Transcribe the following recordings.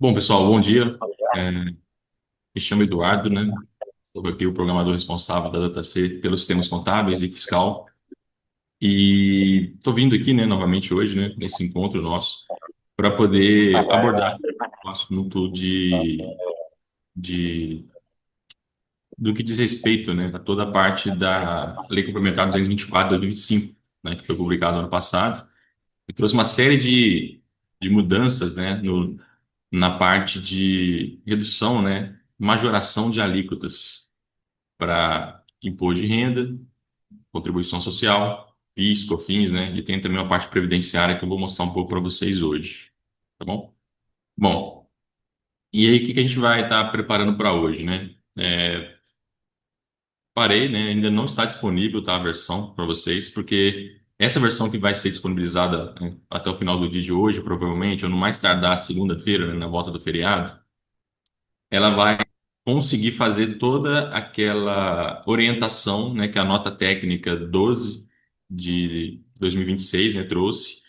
Bom, pessoal, bom dia. Me chamo Eduardo, né? Sou aqui o programador responsável da DataC pelos sistemas contábeis e fiscal. E estou vindo aqui, né, novamente hoje, né, nesse encontro nosso, para poder abordar o assunto de, do que diz respeito, né, a toda a parte da Lei Complementar 224 de 2025, né, que foi publicado ano passado, e trouxe uma série de mudanças, né, na parte de redução, né, majoração de alíquotas para imposto de renda, contribuição social, PIS, COFINS, né? E tem também uma parte previdenciária que eu vou mostrar um pouco para vocês hoje, tá bom? Bom, e aí o que que a gente vai estar preparando para hoje, né? Parei, né? Ainda não está disponível, tá, a versão para vocês, porque essa versão que vai ser disponibilizada, né, até o final do dia de hoje, provavelmente, ou no mais tardar segunda-feira, né, na volta do feriado, ela vai conseguir fazer toda aquela orientação, né, que a nota técnica 12 de 2026, né, trouxe,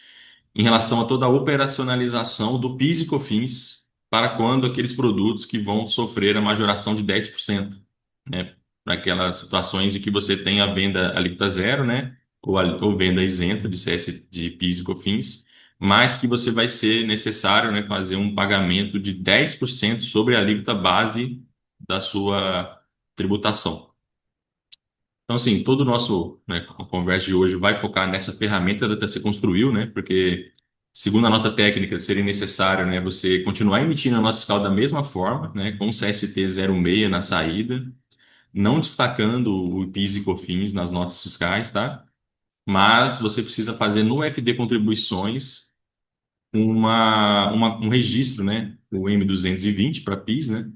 em relação a toda a operacionalização do PIS e COFINS para quando aqueles produtos que vão sofrer a majoração de 10%, né, para aquelas situações em que você tem a venda alíquota zero, né, ou venda isenta de CS, de PIS e COFINS, mas que você vai ser necessário, né, fazer um pagamento de 10% sobre a alíquota base da sua tributação. Então, assim, todo o nosso, né, a conversa de hoje vai focar nessa ferramenta que você construiu, né? Porque, segundo a nota técnica, seria necessário, né, você continuar emitindo a nota fiscal da mesma forma, né, com o CST 06 na saída, não destacando o PIS e COFINS nas notas fiscais, tá? Mas você precisa fazer no FD Contribuições um registro, né, o M220 para PIS, né?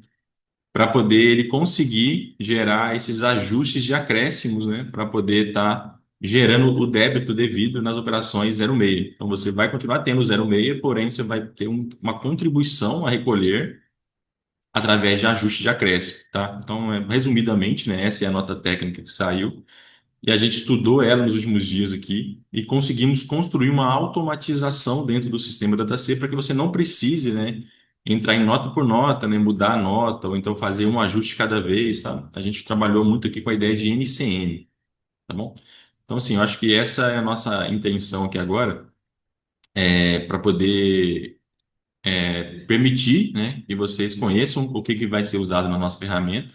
Para poder ele conseguir gerar esses ajustes de acréscimos, né, para poder estar gerando o débito devido nas operações 06. Então você vai continuar tendo 06, porém você vai ter uma contribuição a recolher através de ajuste de acréscimo, tá? Então, resumidamente, né, essa é a nota técnica que saiu e a gente estudou ela nos últimos dias aqui e conseguimos construir uma automatização dentro do sistema DataC para que você não precise, né, entrar em nota por nota, né, mudar a nota ou então fazer um ajuste cada vez, tá? A gente trabalhou muito aqui com a ideia de NCN, tá bom? Então, assim, eu acho que essa é a nossa intenção aqui agora, para poder permitir, né, que vocês conheçam o que que vai ser usado na nossa ferramenta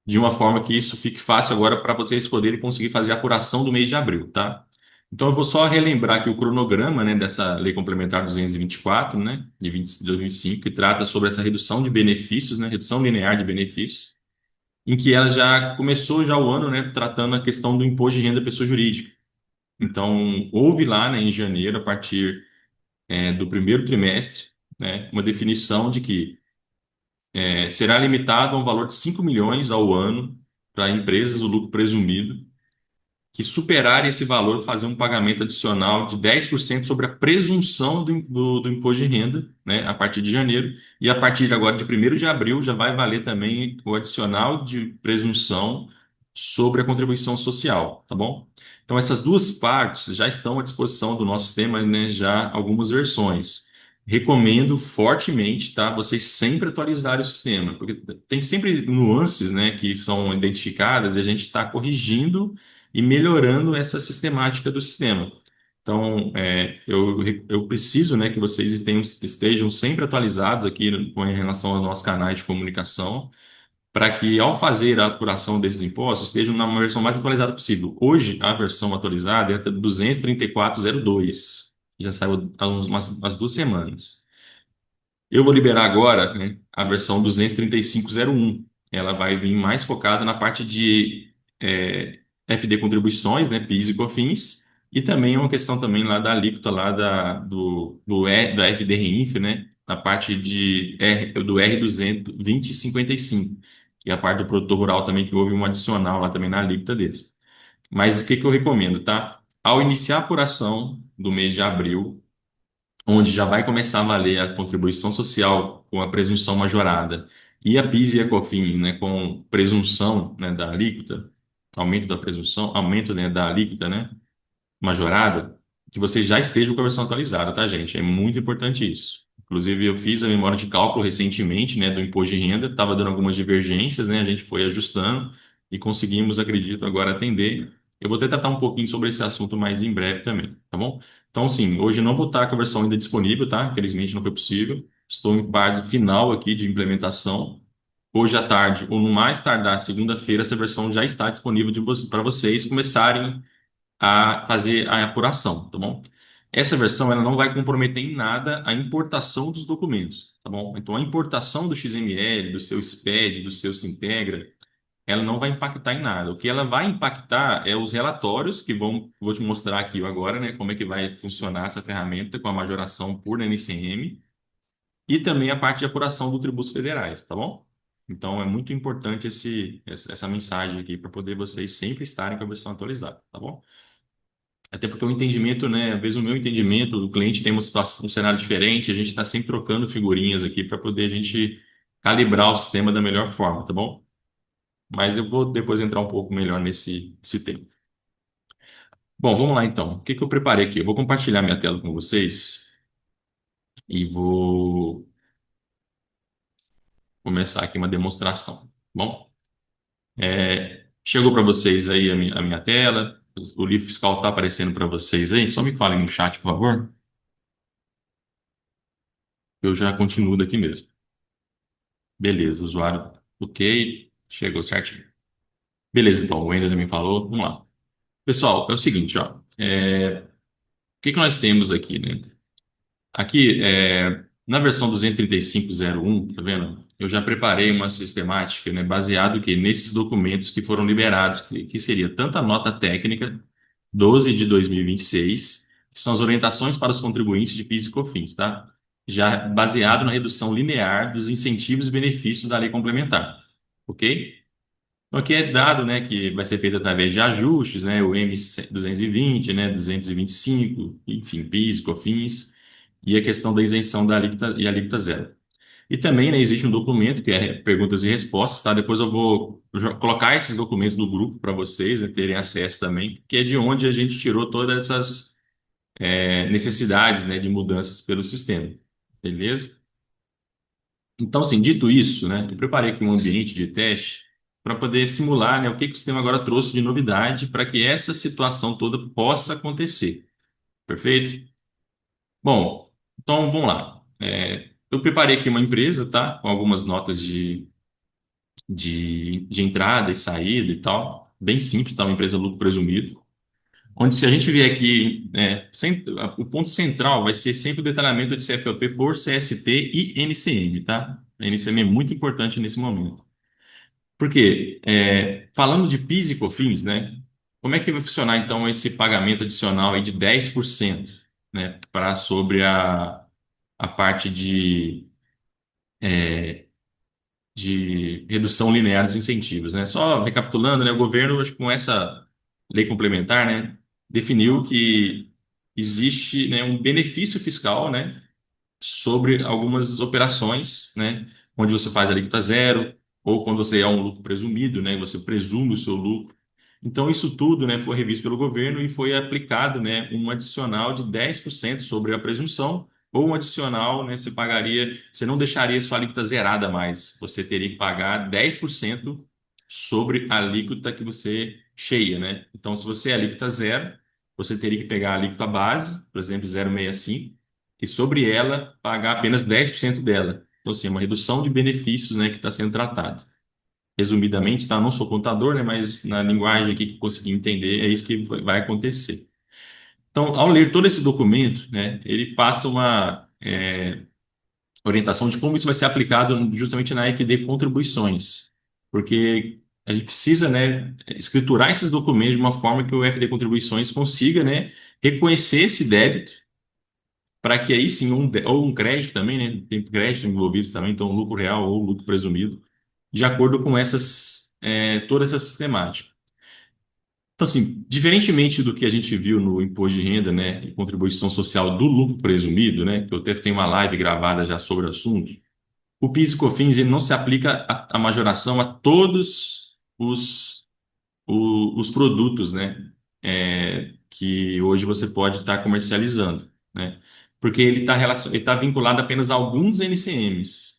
de uma forma que isso fique fácil agora para vocês poderem conseguir fazer a apuração do mês de abril, tá? Então, eu vou só relembrar aqui o cronograma, né, dessa Lei Complementar 224, né, de 2025, que trata sobre essa redução de benefícios, né, redução linear de benefícios, em que ela já começou já o ano, né, tratando a questão do imposto de renda da pessoa jurídica. Então, houve lá, né, em janeiro, a partir do primeiro trimestre, né, uma definição de que será limitado a um valor de 5 milhões ao ano para empresas o lucro presumido que superarem esse valor fazer um pagamento adicional de 10% sobre a presunção do imposto de renda, né, a partir de janeiro, e a partir de agora, de 1º de abril, já vai valer também o adicional de presunção sobre a contribuição social, tá bom? Então, essas duas partes já estão à disposição do nosso sistema, né, já algumas versões. Recomendo fortemente, tá? Vocês sempre atualizarem o sistema, porque tem sempre nuances, né, que são identificadas e a gente está corrigindo e melhorando essa sistemática do sistema. Então, eu preciso, né, que vocês estejam sempre atualizados aqui com relação aos nossos canais de comunicação, para que, ao fazer a apuração desses impostos, estejam na versão mais atualizada possível. Hoje, a versão atualizada é a 234.02, já saiu há umas 2 semanas. Eu vou liberar agora, né, a versão 235.01. Ela vai vir mais focada na parte de FD contribuições, né, PIS e COFINS, e também é uma questão também lá da alíquota lá da FD Reinf, né, na parte do R220 e 55, e a parte do produtor rural também, que houve um adicional lá também na alíquota deles. Mas o que que eu recomendo, tá? Ao iniciar a apuração do mês de abril, onde já vai começar a valer a contribuição social com a presunção majorada e a PIS e a COFINS, né, com presunção, né, da alíquota, aumento da presunção, aumento, né, da alíquota, né, majorada, que você já esteja com a versão atualizada, tá, gente? É muito importante isso. Inclusive, eu fiz a memória de cálculo recentemente, né, do imposto de renda, estava dando algumas divergências, né, a gente foi ajustando e conseguimos, acredito, agora atender. Eu vou até tratar um pouquinho sobre esse assunto mais em breve também, tá bom? Então, sim, hoje não vou estar com a versão ainda disponível, tá? Infelizmente não foi possível. Estou em fase final aqui de implementação. Hoje à tarde, ou no mais tardar segunda-feira, essa versão já está disponível para vocês começarem a fazer a apuração, tá bom? Essa versão ela não vai comprometer em nada a importação dos documentos, tá bom? Então a importação do XML, do seu SPED, do seu Sintegra, ela não vai impactar em nada. O que ela vai impactar é os relatórios que vou te mostrar aqui agora, né? Como é que vai funcionar essa ferramenta com a majoração por NCM e também a parte de apuração dos tributos federais, tá bom? Então é muito importante essa mensagem aqui para poder vocês sempre estarem com a versão atualizada, tá bom? Até porque o entendimento, né? Às vezes o meu entendimento, o cliente tem uma situação, um cenário diferente, a gente está sempre trocando figurinhas aqui para poder a gente calibrar o sistema da melhor forma, tá bom? Mas eu vou depois entrar um pouco melhor nesse tema. Bom, vamos lá então. O que que eu preparei aqui? Eu vou compartilhar minha tela com vocês e vou começar aqui uma demonstração, tá bom? Chegou para vocês aí a minha tela? O livro fiscal está aparecendo para vocês aí? Só me falem no chat, por favor. Eu já continuo daqui mesmo. Beleza, usuário, ok, chegou certinho. Beleza, então, o Wender também falou, vamos lá. Pessoal, é o seguinte, ó, o que que nós temos aqui, né? Aqui, na versão 235.01, tá vendo? Eu já preparei uma sistemática, né, baseado que nesses documentos que foram liberados, que seria tanto a nota técnica 12 de 2026, que são as orientações para os contribuintes de PIS e COFINS, tá? Já baseado na redução linear dos incentivos e benefícios da lei complementar, ok? Então, aqui é dado, né, que vai ser feito através de ajustes, né, o M220, né, 225, enfim, PIS, COFINS, e a questão da isenção da alíquota e alíquota zero. E também, né, existe um documento que é perguntas e respostas, tá? Depois eu vou colocar esses documentos do grupo para vocês, né, terem acesso também, que é de onde a gente tirou todas essas necessidades, né, de mudanças pelo sistema. Beleza? Então, assim, dito isso, né, eu preparei aqui um ambiente de teste para poder simular, né, o que que o sistema agora trouxe de novidade para que essa situação toda possa acontecer. Perfeito? Bom, então vamos lá. Eu preparei aqui uma empresa, tá? Com algumas notas de entrada e saída e tal. Bem simples, tá? Uma empresa lucro presumido. Onde, se a gente vier aqui, o ponto central vai ser sempre o detalhamento de CFOP por CST e NCM, tá? A NCM é muito importante nesse momento. Por quê? Falando de PIS e COFINS, né? Como é que vai funcionar, então, esse pagamento adicional aí de 10%, né? Para sobre a parte de redução linear dos incentivos, né? Só recapitulando, né? O governo, acho que com essa lei complementar, né? Definiu que existe, né, um benefício fiscal, né? Sobre algumas operações, né? Onde você faz a alíquota zero, ou quando você é um lucro presumido, né? Você presume o seu lucro. Então, isso tudo, né, foi revisto pelo governo e foi aplicado, né, um adicional de 10% sobre a presunção, ou um adicional, né, você pagaria, você não deixaria sua alíquota zerada mais, você teria que pagar 10% sobre a alíquota que você cheia, né? Então, se você é alíquota zero, você teria que pegar a alíquota base, por exemplo, 0,65, e sobre ela pagar apenas 10% dela. Então, assim, é uma redução de benefícios, né, que está sendo tratado. Resumidamente, tá? Eu não sou contador, né, mas na linguagem aqui que eu consegui entender, é isso que vai acontecer. Então, ao ler todo esse documento, né, ele passa uma orientação de como isso vai ser aplicado justamente na FD Contribuições, porque a gente precisa, né, escriturar esses documentos de uma forma que o FD Contribuições consiga, né, reconhecer esse débito para que aí sim, ou um crédito também, né? Tem crédito envolvido também, então lucro real ou lucro presumido, de acordo com toda essa sistemática. Então, assim, diferentemente do que a gente viu no imposto de renda, né, e contribuição social do lucro presumido, né, que eu até tenho uma live gravada já sobre o assunto, o PIS e COFINS ele não se aplica a majoração a todos os produtos, né, que hoje você pode estar comercializando, né? porque ele tá vinculado apenas a alguns NCMs.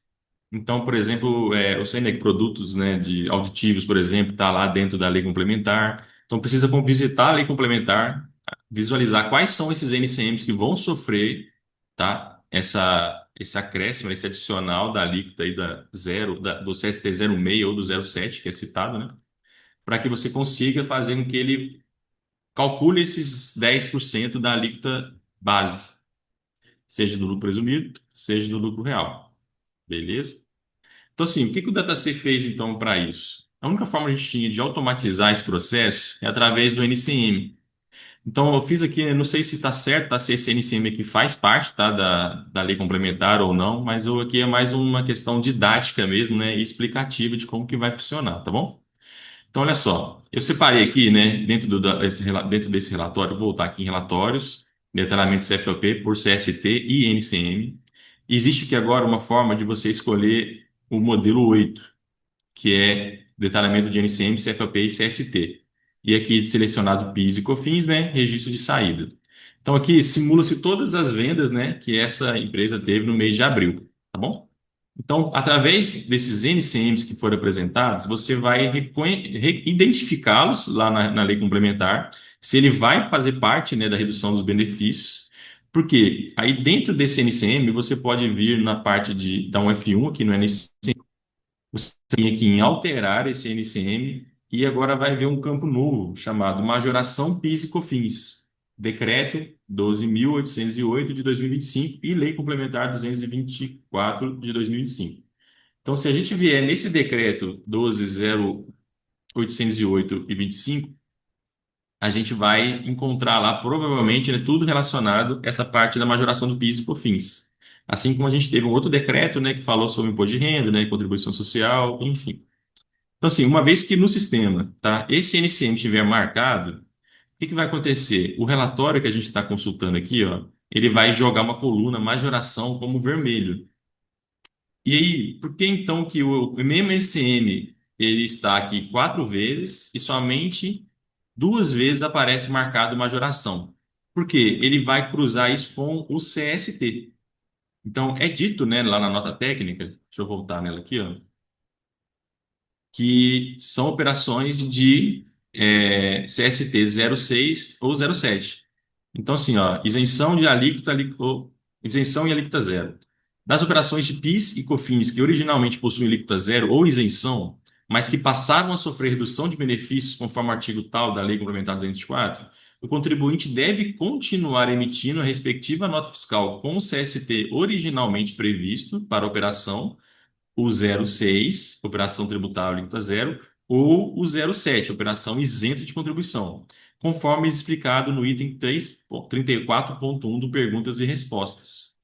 Então, por exemplo, eu sei, né, que produtos, né, de auditivos, por exemplo, está lá dentro da lei complementar. Então, precisa visitar a lei complementar, visualizar quais são esses NCMs que vão sofrer, tá, esse acréscimo, esse adicional da alíquota aí do CST 06 ou do 07, que é citado, né, para que você consiga fazer com que ele calcule esses 10% da alíquota base, seja do lucro presumido, seja do lucro real. Beleza? Então, assim, o que que o DataC fez, então, para isso? A única forma que a gente tinha de automatizar esse processo é através do NCM. Então, eu fiz aqui, né, não sei se está certo, tá, se esse NCM aqui faz parte, tá, da lei complementar ou não, mas aqui é mais uma questão didática mesmo, né, e explicativa de como que vai funcionar, tá bom? Então, olha só, eu separei aqui, né, dentro desse relatório, vou voltar aqui em relatórios, detalhamento CFOP por CST e NCM. Existe aqui agora uma forma de você escolher o modelo 8, que é detalhamento de NCM, CFOP e CST. E aqui selecionado PIS e COFINS, né, registro de saída. Então aqui simula-se todas as vendas, né, que essa empresa teve no mês de abril, tá bom? Então, através desses NCMs que foram apresentados, você vai identificá-los lá na lei complementar, se ele vai fazer parte, né, da redução dos benefícios, porque aí dentro desse NCM você pode vir na parte de dar um F1 aqui no NCM, você tem aqui em alterar esse NCM e agora vai ver um campo novo chamado majoração PIS e COFINS, decreto 12.808 de 2025 e lei complementar 224 de 2025. Então, se a gente vier nesse decreto 12.0808 e 25, a gente vai encontrar lá, provavelmente, né, tudo relacionado a essa parte da majoração do PIS e COFINS. Assim como a gente teve um outro decreto, né, que falou sobre imposto de renda, né, contribuição social, enfim. Então, assim, uma vez que no sistema, tá, esse NCM estiver marcado, o que que vai acontecer? O relatório que a gente está consultando aqui, ó, ele vai jogar uma coluna majoração como vermelho. E aí, por que então que o mesmo NCM ele está aqui 4 vezes e somente 2 vezes aparece marcado majoração? Por quê? Ele vai cruzar isso com o CST. Então, é dito, né, lá na nota técnica, deixa eu voltar nela aqui, ó, que são operações de CST 06 ou 07. Então, assim, ó, isenção de alíquota, ou isenção e alíquota zero. Das operações de PIS e COFINS que originalmente possuem alíquota zero ou isenção, mas que passaram a sofrer redução de benefícios conforme o artigo tal da Lei Complementar 224, o contribuinte deve continuar emitindo a respectiva nota fiscal com o CST originalmente previsto para a operação, o 06, operação tributável alíquota zero, ou o 07, operação isenta de contribuição, conforme explicado no item 34.1 do Perguntas e Respostas.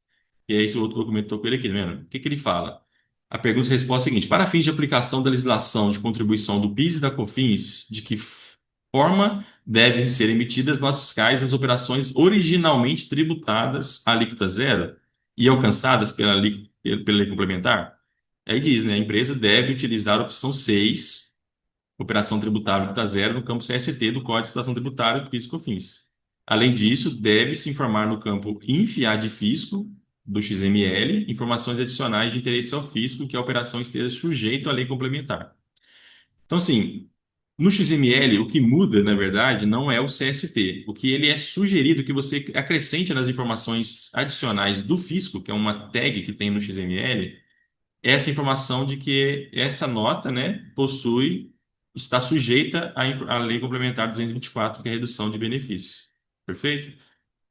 E é esse outro documento que estou com ele aqui, tá vendo? O que que ele fala? A pergunta e resposta é a seguinte: para fins de aplicação da legislação de contribuição do PIS e da COFINS, de que forma devem ser emitidas notas fiscais nas operações originalmente tributadas à alíquota zero e alcançadas pela lei complementar? Aí diz, né? A empresa deve utilizar a opção 6, operação tributável alíquota zero, no campo CST do Código de Situação Tributária do PIS e COFINS. Além disso, deve-se informar no campo INFIA de fisco do XML informações adicionais de interesse ao fisco que a operação esteja sujeita à lei complementar. Então, assim, no XML, o que muda, na verdade, não é o CST. O que ele é sugerido que você acrescente nas informações adicionais do fisco, que é uma tag que tem no XML, essa informação de que essa nota, né, está sujeita à Lei Complementar 224, que é a redução de benefícios. Perfeito?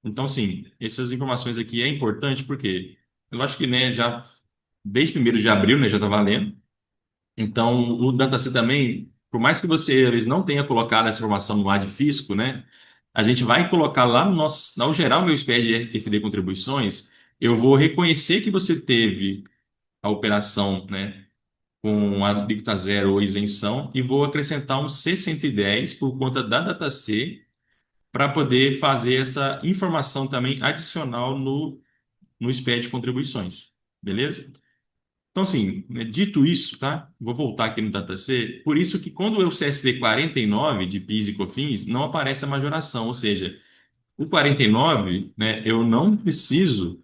Então, sim, essas informações aqui é importante porque eu acho que, né, já desde 1º de abril, né, já está valendo. Então, o DataC também, por mais que você às vezes não tenha colocado essa informação no ad fisco, né, a gente vai colocar lá no nosso, ao gerar o meu SPED FD Contribuições, eu vou reconhecer que você teve a operação, né, com alíquota zero ou isenção e vou acrescentar um C110 por conta da DataC para poder fazer essa informação também adicional no SPED de contribuições. Beleza? Então, assim, né, dito isso, tá? Vou voltar aqui no DataC. Por isso que quando eu CSD 49 de PIS e COFINS, não aparece a majoração, ou seja, O 49, né, eu não preciso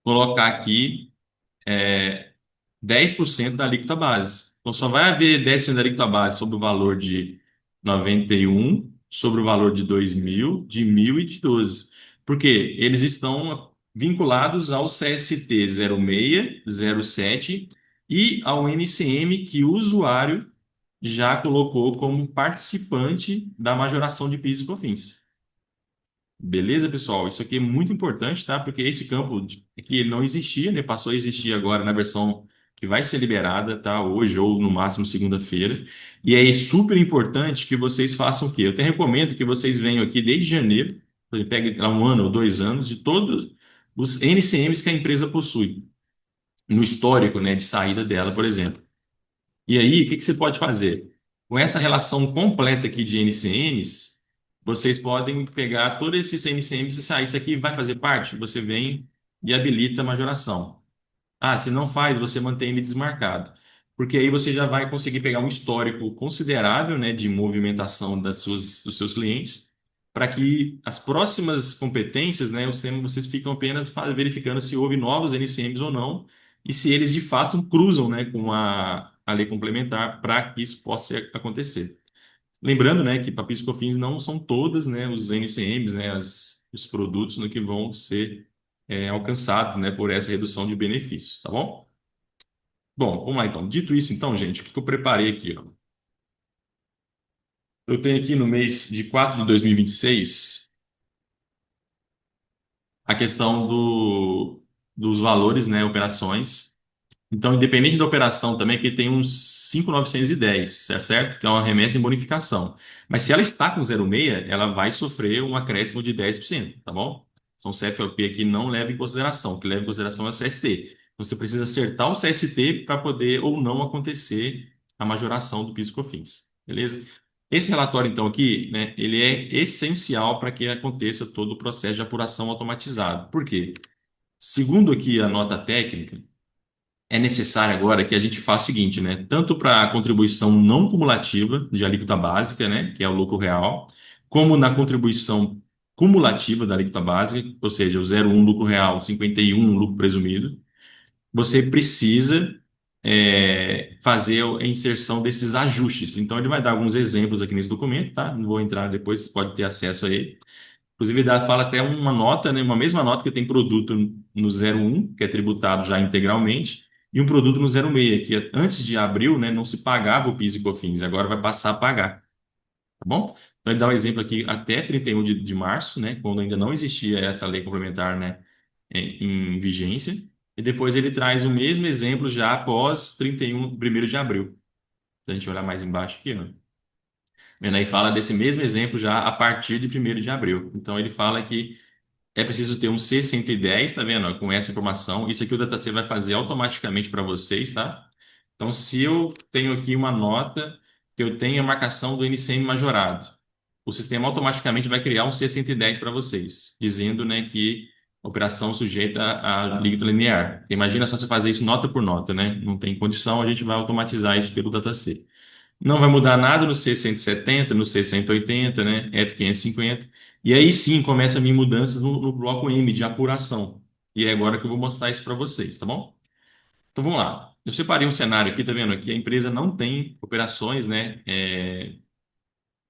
colocar aqui 10% da alíquota base. Então, só vai haver 10% da alíquota base sobre o valor de 91, sobre o valor de 2.000, de 1.000 e de 12. Porque eles estão vinculados ao CST 06, 07 e ao NCM que o usuário já colocou como participante da majoração de PIS e COFINS. Beleza, pessoal? Isso aqui é muito importante, tá? Porque esse campo que ele não existia, né? Passou a existir agora na versão que vai ser liberada, tá? Hoje ou no máximo segunda-feira. E é super importante que vocês façam o quê? Eu até recomendo que vocês venham aqui desde janeiro, por exemplo, pegue lá 1 ano ou 2 anos de todos os NCMs que a empresa possui, no histórico, né, de saída dela, por exemplo. E aí, o que que você pode fazer? Com essa relação completa aqui de NCMs, vocês podem pegar todos esses NCMs e dizer, isso aqui vai fazer parte? Você vem e habilita a majoração. Ah, se não faz, você mantém ele desmarcado. Porque aí você já vai conseguir pegar um histórico considerável, né, de movimentação dos seus clientes, para que as próximas competências, né, vocês ficam apenas verificando se houve novos NCMs ou não, e se eles de fato cruzam, né, com a lei complementar para que isso possa acontecer. Lembrando, né, que para PIS e COFINS não são todas, né, os NCMs, né, os produtos que vão ser alcançados, né, por essa redução de benefícios, tá bom? Bom, vamos lá então. Dito isso, então, gente, o que eu preparei aqui, ó? Eu tenho aqui no mês de 4 de 2026 a questão dos valores, né, operações. Então, independente da operação também, que tem uns 5.910, certo? Que é uma remessa em bonificação. Mas se ela está com 0,6, ela vai sofrer um acréscimo de 10%, tá bom? Então, o CFLP aqui não leva em consideração, o que leva em consideração é o CST. Então, você precisa acertar o CST para poder ou não acontecer a majoração do PIS e COFINS, beleza? Esse relatório, então, aqui, né, ele é essencial para que aconteça todo o processo de apuração automatizado. Por quê? Segundo aqui a nota técnica, é necessário agora que a gente faça o seguinte, né? Tanto para a contribuição não cumulativa de alíquota básica, né? Que é o lucro real, como na contribuição cumulativa da alíquota básica, ou seja, o 0,1 lucro real, 51 lucro presumido, você precisa fazer a inserção desses ajustes. Então, ele vai dar alguns exemplos aqui nesse documento, tá? Não vou entrar depois, você pode ter acesso a ele. Inclusive, ele fala até uma nota, né, uma mesma nota que tem produto no 01, que é tributado já integralmente, e um produto no 06, que antes de abril, né, não se pagava o PIS e COFINS, agora vai passar a pagar, tá bom? Então, ele dá um exemplo aqui até 31 de março, né, quando ainda não existia essa lei complementar, né, em vigência, e depois ele traz o mesmo exemplo já após 1º de abril. Se a gente olhar mais embaixo aqui, ó. Vendo aí, fala desse mesmo exemplo já a partir de 1º de abril. Então, ele fala que é preciso ter um C110, tá vendo? Ó, com essa informação. Isso aqui o DataC vai fazer automaticamente para vocês, tá? Então, se eu tenho aqui uma nota que eu tenho a marcação do NCM majorado, o sistema automaticamente vai criar um C110 para vocês, dizendo, né, que operação sujeita a alíquota linear. Imagina só você fazer isso nota por nota, né? Não tem condição, a gente vai automatizar isso pelo DataC. Não vai mudar nada no C170, no C180, né? F550. E aí sim começa a vir mudanças no bloco M de apuração. E é agora que eu vou mostrar isso para vocês, tá bom? Então vamos lá. Eu separei um cenário aqui, tá vendo? Aqui a empresa não tem operações, né,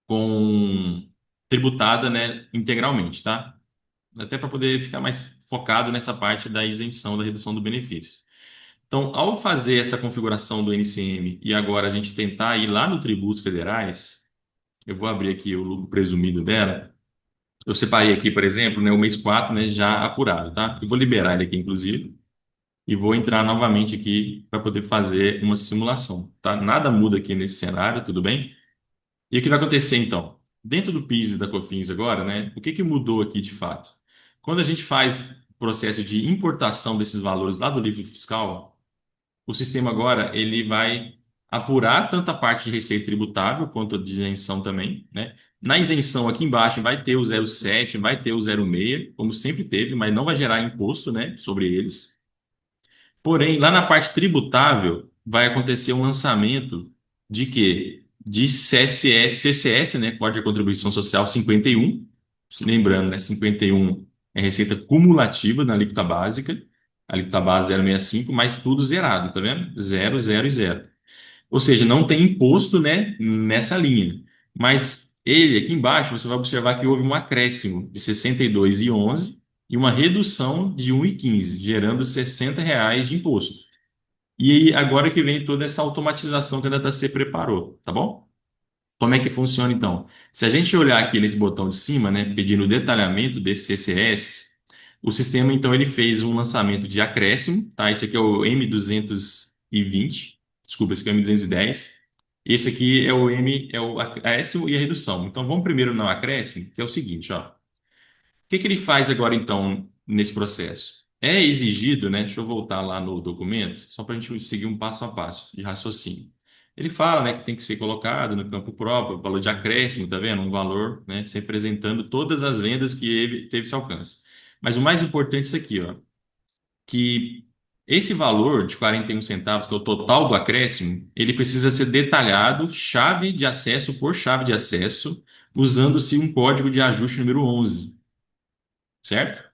com tributada, né, integralmente, tá? Até para poder ficar mais focado nessa parte da isenção, da redução do benefício. Então, ao fazer essa configuração do NCM e agora a gente tentar ir lá no tributos federais, eu vou abrir aqui o lucro presumido dela. Eu separei aqui, por exemplo, né, o mês 4, né, já apurado, tá? Eu vou liberar ele aqui, inclusive, e vou entrar novamente aqui para poder fazer uma simulação, tá? Nada muda aqui nesse cenário, tudo bem? E o que vai acontecer, então? Dentro do PIS e da COFINS agora, né, o que que mudou aqui de fato? Quando a gente faz o processo de importação desses valores lá do livro fiscal, o sistema agora ele vai apurar tanto a parte de receita tributável quanto a de isenção também, né? Na isenção aqui embaixo vai ter o 07, vai ter o 06, como sempre teve, mas não vai gerar imposto, né, sobre eles. Porém, lá na parte tributável vai acontecer um lançamento de quê? De CSS, CCS, né, Código de Contribuição Social 51, Lembrando, né, 51 é receita cumulativa na alíquota básica, a alíquota base 0,65, mas tudo zerado, tá vendo? Zero, zero e zero. Ou seja, não tem imposto, né, nessa linha. Mas ele, aqui embaixo, você vai observar que houve um acréscimo de 62,11 e uma redução de 1,15, gerando R$ 60 de imposto. E agora que vem toda essa automatização que a DataC preparou, tá bom? Como é que funciona então? Se a gente olhar aqui nesse botão de cima, né, pedindo o detalhamento desse CCS, o sistema então ele fez um lançamento de acréscimo, tá? Esse aqui é o M220, desculpa, esse aqui é o M210. Esse aqui é o M, é o acréscimo e a redução. Então vamos primeiro no acréscimo, que é o seguinte, ó que ele faz agora, então, nesse processo? É exigido, né? Deixa eu voltar lá no documento, só para a gente seguir um passo a passo de raciocínio. Ele fala, né, que tem que ser colocado no campo próprio, o valor de acréscimo, tá vendo? Um valor, né, se representando todas as vendas que ele teve esse alcance. Mas o mais importante é isso aqui, ó, que esse valor de 41 centavos, que é o total do acréscimo, ele precisa ser detalhado, chave de acesso por chave de acesso, usando-se um código de ajuste número 11, certo?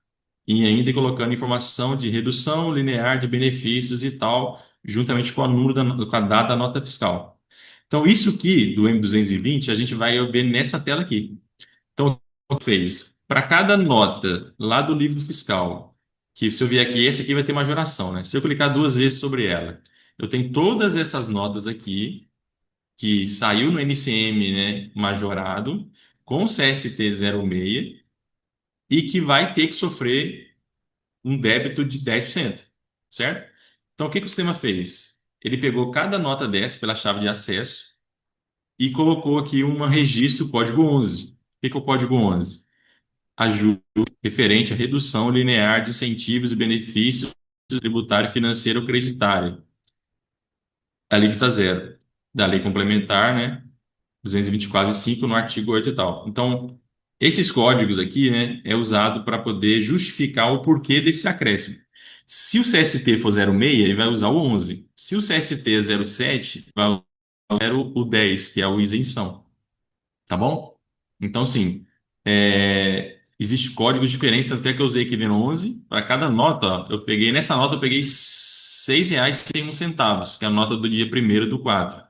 E ainda colocando informação de redução linear de benefícios e tal, juntamente com o número com a data da nota fiscal. Então, isso aqui do M220 a gente vai ver nessa tela aqui. Então, o que fez? Para cada nota lá do livro fiscal, que se eu vier aqui, esse aqui vai ter majoração, né? Se eu clicar duas vezes sobre ela, eu tenho todas essas notas aqui, que saiu no NCM, né, majorado, com CST 06, e que vai ter que sofrer um débito de 10%, certo? Então, o que que o sistema fez? Ele pegou cada nota dessa pela chave de acesso e colocou aqui um registro código 11. O que que é o código 11? Ajuda referente à redução linear de incentivos e benefícios tributário, financeiro ou creditário. Alíquota zero. Da lei complementar, né? 224,5 no artigo 8 e tal. Então, esses códigos aqui, né, é usado para poder justificar o porquê desse acréscimo. Se o CST for 0,6, ele vai usar o 11. Se o CST é 0,7, vai usar o 10, que é a isenção. Tá bom? Então, sim, existe códigos diferentes, tanto é que eu usei aqui vendo 11. Para cada nota, ó, nessa nota eu peguei R$ 6,01, que é a nota do dia 1º do 4.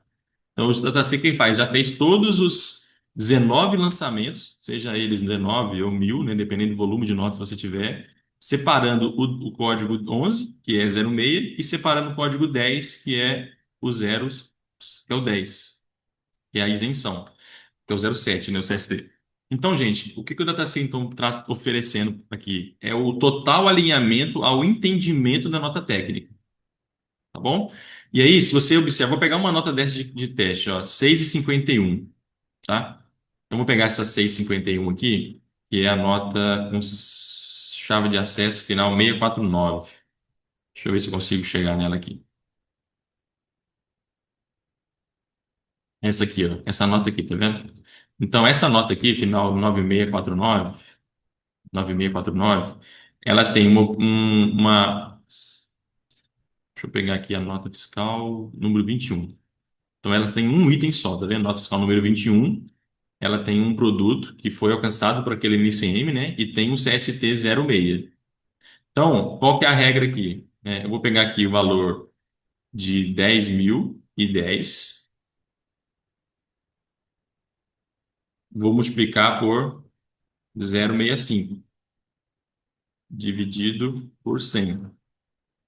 Então, o Dataset quem faz? Já fez todos os 19 lançamentos, seja eles 19 ou 1.000, né, dependendo do volume de notas que você tiver, separando o código 11, que é 06, e separando o código 10, que é o zeros, que é o 10, que é a isenção, que é o 07, né, o CST. Então, gente, o que que o DataSet então está oferecendo aqui? É o total alinhamento ao entendimento da nota técnica, tá bom? E aí, se você observar, vou pegar uma nota dessa de teste, ó, 6,51, tá? Então, vou pegar essa 6,51 aqui, que é a nota com chave de acesso final 649. Deixa eu ver se eu consigo chegar nela aqui. Essa aqui, ó, essa nota aqui, tá vendo? Então, essa nota aqui, final 9649, ela tem deixa eu pegar aqui a nota fiscal número 21. Então, ela tem um item só, tá vendo? Nota fiscal número 21. Ela tem um produto que foi alcançado por aquele NCM, né? E tem um CST 06. Então, qual que é a regra aqui? Eu vou pegar aqui o valor de 10.010, vou multiplicar por 0,65, dividido por 100.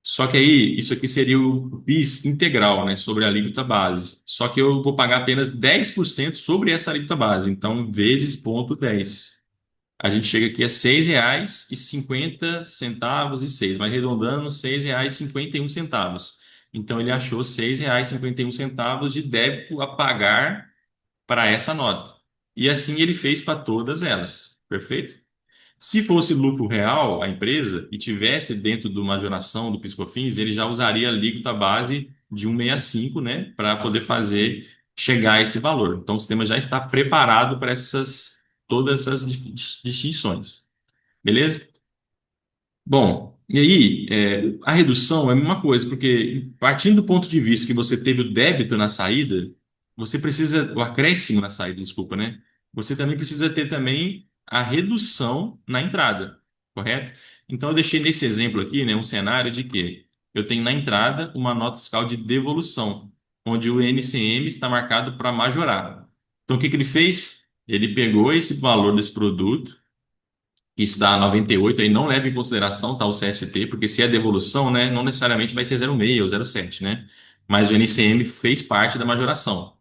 Só que aí, isso aqui seria o PIS integral, né? Sobre a alíquota base. Só que eu vou pagar apenas 10% sobre essa alíquota base. Então, vezes 0,10. A gente chega aqui a R$ 6,50 e 6, mas arredondando, R$ 6,51. Então ele achou R$ 6,51 de débito a pagar para essa nota. E assim ele fez para todas elas. Perfeito? Se fosse lucro real a empresa e tivesse dentro de uma majoração do PiscoFins, ele já usaria a alíquota base de 1,65, né, para poder fazer chegar a esse valor. Então o sistema já está preparado para todas essas distinções. Beleza? Bom, e aí, a redução é a mesma coisa, porque partindo do ponto de vista que você teve o débito na saída, você precisa, o acréscimo na saída, desculpa, né? Você também precisa ter também a redução na entrada, correto? Então, eu deixei nesse exemplo aqui, né, um cenário de que eu tenho na entrada uma nota fiscal de devolução, onde o NCM está marcado para majorar. Então, o que que ele fez? Ele pegou esse valor desse produto, que está a 98, aí não leva em consideração tá, o CST, porque se é devolução, né, não necessariamente vai ser 0,6 ou 0,7, né? Mas o NCM fez parte da majoração.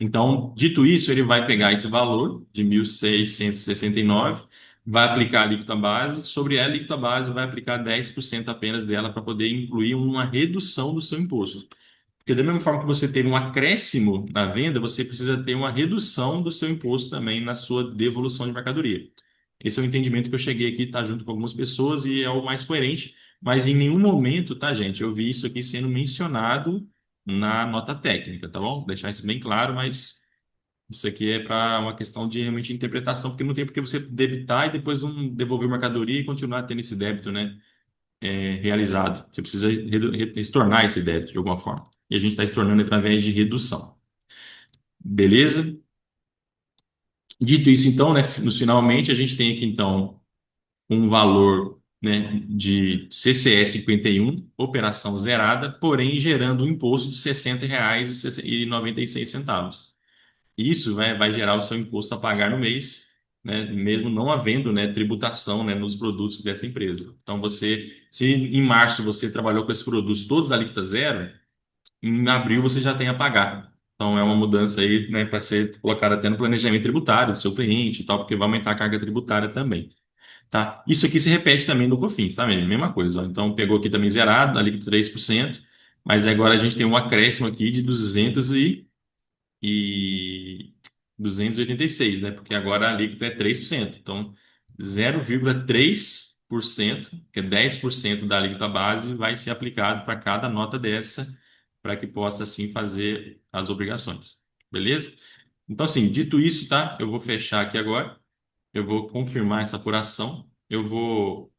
Então, dito isso, ele vai pegar esse valor de 1.669, vai aplicar a alíquota base, sobre a alíquota base vai aplicar 10% apenas dela para poder incluir uma redução do seu imposto. Porque da mesma forma que você teve um acréscimo na venda, você precisa ter uma redução do seu imposto também na sua devolução de mercadoria. Esse é o entendimento que eu cheguei aqui, tá, junto com algumas pessoas e é o mais coerente, mas em nenhum momento, tá, gente, eu vi isso aqui sendo mencionado na nota técnica, tá bom? Vou deixar isso bem claro, mas isso aqui é para uma questão de realmente interpretação, porque não tem por que você debitar e depois não devolver mercadoria e continuar tendo esse débito, né, realizado. Você precisa estornar esse débito de alguma forma. E a gente está estornando através de redução. Beleza? Dito isso, então, né, finalmente, a gente tem aqui, então, um valor, né, de CCE 51, operação zerada, porém gerando um imposto de R$ 60,96. Isso, né, vai gerar o seu imposto a pagar no mês, né, mesmo não havendo, né, tributação, né, nos produtos dessa empresa. Então, se em março você trabalhou com esses produtos todos alíquota zero, em abril você já tem a pagar. Então, é uma mudança aí, né, para ser colocada até no planejamento tributário do seu cliente e tal, porque vai aumentar a carga tributária também. Tá? Isso aqui se repete também no COFINS, tá, mesmo? Mesma coisa. Ó. Então, pegou aqui também zerado, alíquota 3%, mas agora a gente tem um acréscimo aqui de 286, né? Porque agora a alíquota é 3%. Então, 0,3%, que é 10% da alíquota base, vai ser aplicado para cada nota dessa, para que possa, assim, fazer as obrigações. Beleza? Então, assim, dito isso, tá? Eu vou fechar aqui agora. Eu vou confirmar essa apuração. Eu vou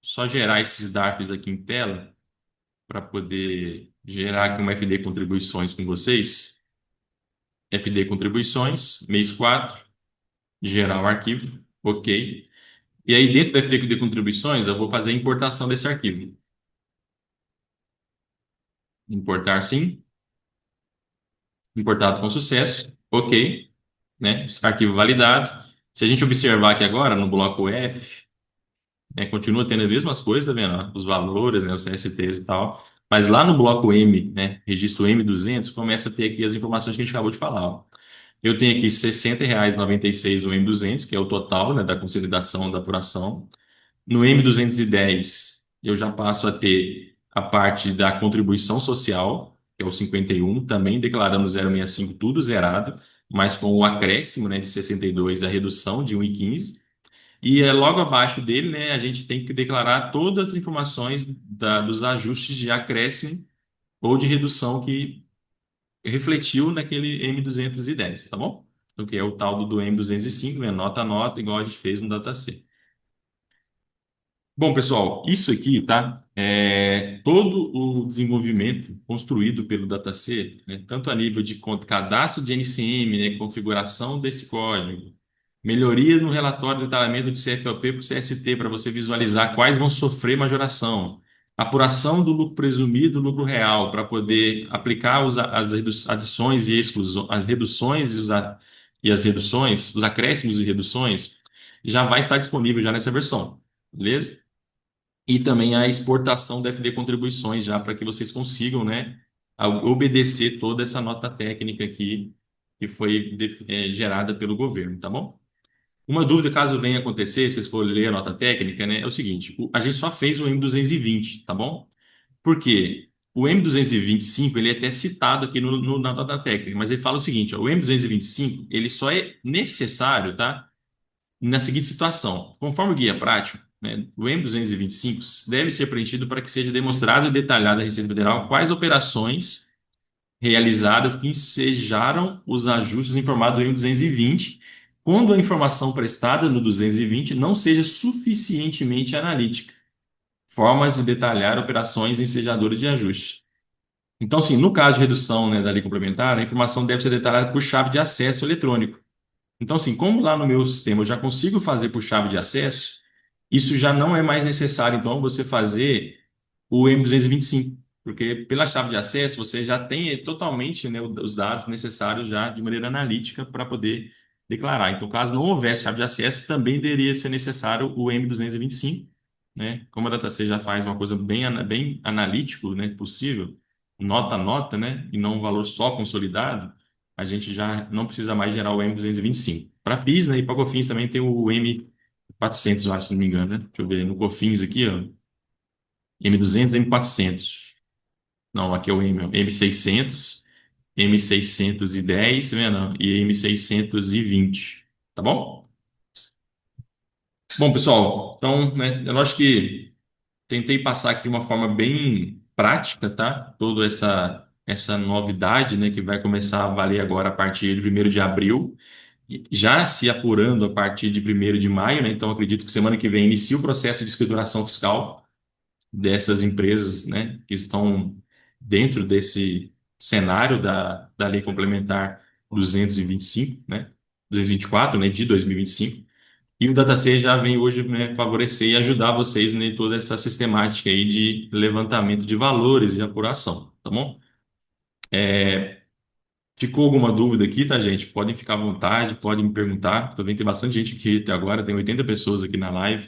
só gerar esses DARFs aqui em tela para poder gerar aqui uma FD contribuições com vocês. FD contribuições, mês 4, gerar o arquivo, ok. E aí dentro da FD de contribuições eu vou fazer a importação desse arquivo. Importar sim, importado com sucesso, ok, né? Arquivo validado. Se a gente observar aqui agora no bloco F, né, continua tendo as mesmas coisas, tá vendo? Os valores, né, os CSTs e tal. Mas lá no bloco M, né, registro M200, começa a ter aqui as informações que a gente acabou de falar. Ó. Eu tenho aqui R$ 60,96 do M200, que é o total, né, da consolidação da apuração. No M210, eu já passo a ter a parte da contribuição social, que é o 51, também declarando 0,65, tudo zerado, mas com o acréscimo, né, de 62, a redução de 1,15. E logo abaixo dele, né, a gente tem que declarar todas as informações dos ajustes de acréscimo ou de redução que refletiu naquele M210, tá bom? Então, que é o tal do M205, né, nota a nota, igual a gente fez no DataC. Bom, pessoal, isso aqui, tá? É todo o desenvolvimento construído pelo DataC, né, tanto a nível de cadastro de NCM, né, configuração desse código, melhoria no relatório de detalhamento de CFOP para o CST, para você visualizar quais vão sofrer majoração, apuração do lucro presumido, lucro real, para poder aplicar as adições e exclusões, as reduções e as reduções, os acréscimos e reduções, já vai estar disponível já nessa versão, beleza? E também a exportação da FD contribuições já para que vocês consigam, né, obedecer toda essa nota técnica aqui que foi gerada pelo governo, tá bom? Uma dúvida, caso venha acontecer, se vocês forem ler a nota técnica, né, é o seguinte: a gente só fez o M220, tá bom? Por quê? O M225 ele é até citado aqui na nota técnica, mas ele fala o seguinte: ó, o M225 ele só é necessário, tá? Na seguinte situação, conforme o guia prático, né, o M225 deve ser preenchido para que seja demonstrado e detalhado à Receita Federal quais operações realizadas que ensejaram os ajustes informados no M220, quando a informação prestada no 220 não seja suficientemente analítica. Formas de detalhar operações ensejadoras de ajuste. Então, sim, no caso de redução, né, da lei complementar, a informação deve ser detalhada por chave de acesso eletrônico, Então, assim, como lá no meu sistema eu já consigo fazer por chave de acesso, isso já não é mais necessário, então, você fazer o M225, porque pela chave de acesso você já tem totalmente, né, os dados necessários já de maneira analítica para poder declarar. Então, caso não houvesse chave de acesso, também deveria ser necessário o M225, né? Como a DataC já faz uma coisa bem, bem analítico, né, possível, nota a nota, né, e não um valor só consolidado, a gente já não precisa mais gerar o M225. Para PIS, né, e para COFINS também tem o M400, eu acho, se não me engano, né? Deixa eu ver no COFINS aqui, ó. M200, M400. Não, aqui é o M600, M610, vendo? E M620. Tá bom? Bom, pessoal, então, né, eu acho que tentei passar aqui de uma forma bem prática, tá? Toda essa novidade, né, que vai começar a valer agora a partir de 1º de abril, já se apurando a partir de 1º de maio, né? Então, acredito que semana que vem inicie o processo de escrituração fiscal dessas empresas, né, que estão dentro desse cenário da Lei Complementar 225, né, 224, né, de 2025. E o DataC já vem hoje, né, favorecer e ajudar vocês em toda essa sistemática aí de levantamento de valores e apuração, tá bom? Ficou alguma dúvida aqui, tá, gente? Podem ficar à vontade, podem me perguntar. Também tem bastante gente aqui até agora, tem 80 pessoas aqui na live.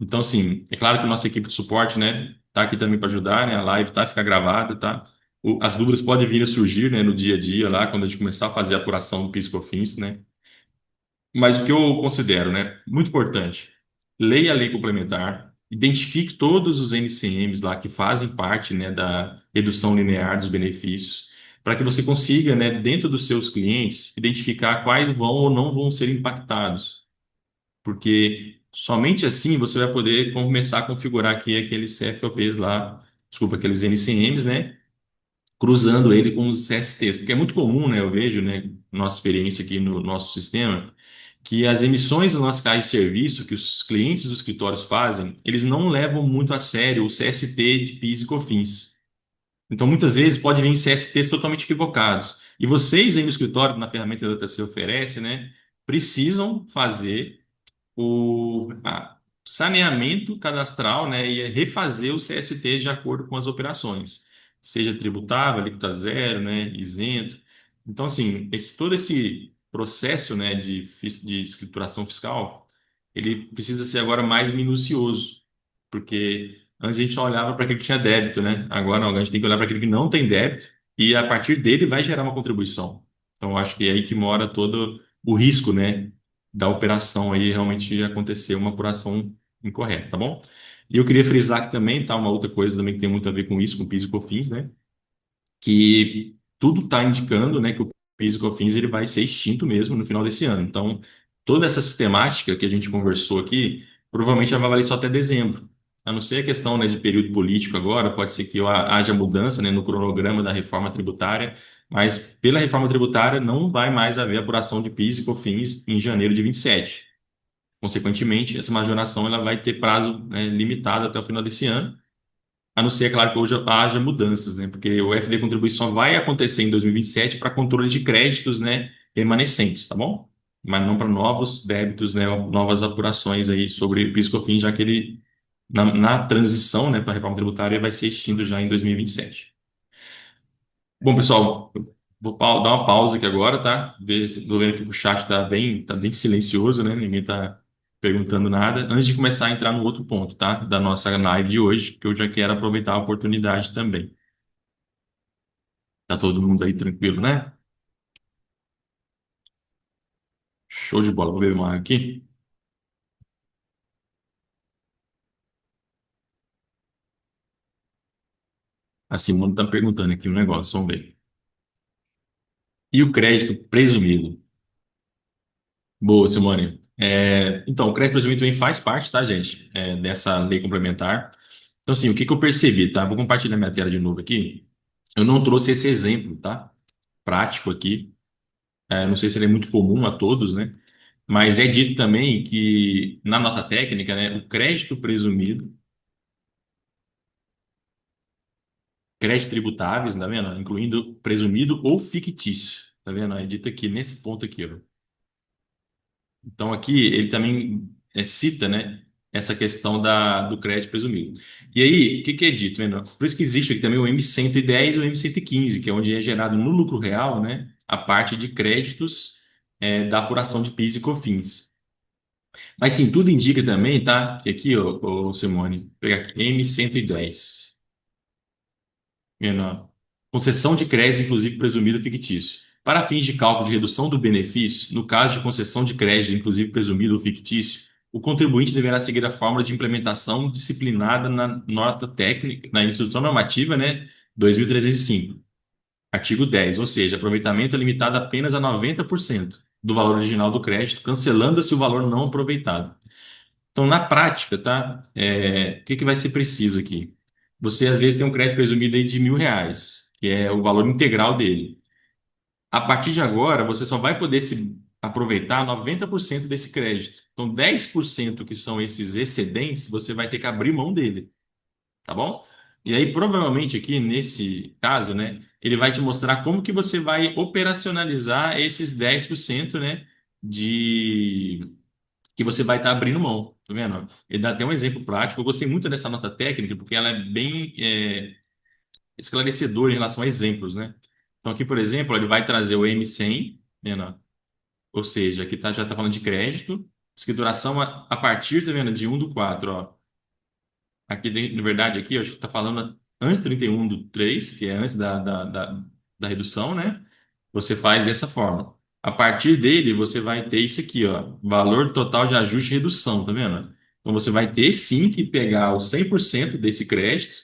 Então, assim, é claro que a nossa equipe de suporte, né, tá aqui também para ajudar, né? A live tá, fica gravada, tá? As dúvidas podem vir a surgir, né, no dia a dia lá, quando a gente começar a fazer a apuração do PIS/COFINS, né? Mas o que eu considero, né, muito importante, leia a lei complementar, identifique todos os NCMs lá que fazem parte, né, da redução linear dos benefícios, para que você consiga, né, dentro dos seus clientes, identificar quais vão ou não vão ser impactados, porque somente assim você vai poder começar a configurar aqui aqueles CFOPs lá, desculpa, aqueles NCMs, né, cruzando ele com os CSTs, porque é muito comum, né, eu vejo, né, nossa experiência aqui no nosso sistema, que as emissões das casas de serviço que os clientes dos escritórios fazem, eles não levam muito a sério o CST de PIS e COFINS. Então, muitas vezes pode vir CSTs totalmente equivocados. E vocês aí no escritório, na ferramenta da DataC oferece, né, precisam fazer o saneamento cadastral, né, e refazer o CST de acordo com as operações, seja tributável, alíquota zero, né, isento. Então, assim, todo esse processo, né, de escrituração fiscal, ele precisa ser agora mais minucioso, porque antes a gente só olhava para aquele que tinha débito, né? Agora não, a gente tem que olhar para aquele que não tem débito e a partir dele vai gerar uma contribuição. Então, eu acho que é aí que mora todo o risco, né, da operação aí realmente acontecer uma apuração incorreta, tá bom? E eu queria frisar que também, tá, uma outra coisa também que tem muito a ver com isso, com PIS e COFINS, né? Que tudo está indicando, né, que o PIS e COFINS ele vai ser extinto mesmo no final desse ano. Então, toda essa sistemática que a gente conversou aqui, provavelmente já vai valer só até dezembro. A não ser a questão, né, de período político agora, pode ser que haja mudança, né, no cronograma da reforma tributária, mas pela reforma tributária não vai mais haver apuração de PIS e COFINS em janeiro de 27. Consequentemente, essa majoração ela vai ter prazo, né, limitado até o final desse ano. A não ser, é claro, que hoje haja mudanças, né? Porque o FD contribuição vai acontecer em 2027 para controle de créditos, né, remanescentes, tá bom? Mas não para novos débitos, né, novas apurações aí sobre o PIS/COFINS, já que ele, na transição, né, para a reforma tributária, vai ser extinto já em 2027. Bom, pessoal, eu vou dar uma pausa aqui agora, tá? Tô vendo que o chat tá bem silencioso, né? Ninguém tá perguntando nada. Antes de começar a entrar no outro ponto, tá? Da nossa live de hoje, que eu já quero aproveitar a oportunidade também. Tá todo mundo aí tranquilo, né? Show de bola. Vou beber uma água aqui. A Simone tá perguntando aqui um negócio, vamos ver. E o crédito presumido? Boa, Simone. Então, o crédito presumido também faz parte, tá, gente? Dessa lei complementar. Então, assim, o que que eu percebi, tá? Vou compartilhar minha tela de novo aqui. Eu não trouxe esse exemplo, tá? Prático aqui. Não sei se ele é muito comum a todos, né? Mas é dito também que, na nota técnica, né, o crédito presumido, crédito tributáveis, tá vendo? Incluindo presumido ou fictício, tá vendo? É dito aqui nesse ponto aqui, ó. Então, aqui ele também cita, né, essa questão do crédito presumido. E aí, o que, que é dito, né? Por isso que existe aqui também o M110 e o M115, que é onde é gerado no lucro real, né, a parte de créditos da apuração de PIS e COFINS. Mas sim, tudo indica também, tá? Que aqui, ô Simone, vou pegar aqui, M110. Menor. Concessão de crédito, inclusive presumido fictício. Para fins de cálculo de redução do benefício, no caso de concessão de crédito, inclusive presumido ou fictício, o contribuinte deverá seguir a fórmula de implementação disciplinada na nota técnica, na instrução normativa, né, 2305, artigo 10, ou seja, aproveitamento é limitado apenas a 90% do valor original do crédito, cancelando-se o valor não aproveitado. Então, na prática, tá? O que que vai ser preciso aqui? Você, às vezes, tem um crédito presumido aí de R$ 1.000, que é o valor integral dele. A partir de agora, você só vai poder se aproveitar 90% desse crédito. Então, 10% que são esses excedentes, você vai ter que abrir mão dele, tá bom? E aí, provavelmente aqui, nesse caso, né, ele vai te mostrar como que você vai operacionalizar esses 10%, né, de que você vai estar abrindo mão, tá vendo? Ele dá até um exemplo prático. Eu gostei muito dessa nota técnica porque ela é bem esclarecedora em relação a exemplos, né? Então aqui, por exemplo, ele vai trazer o M100, né? Ou seja, aqui já está falando de crédito, escrituração a partir, tá vendo, de 1/4, ó. Aqui, na verdade, aqui, eu acho que está falando antes do 31/3, que é antes da redução, né? Você faz dessa forma. A partir dele, você vai ter isso aqui, ó, valor total de ajuste e redução, tá vendo? Então, você vai ter sim que pegar o 100% desse crédito,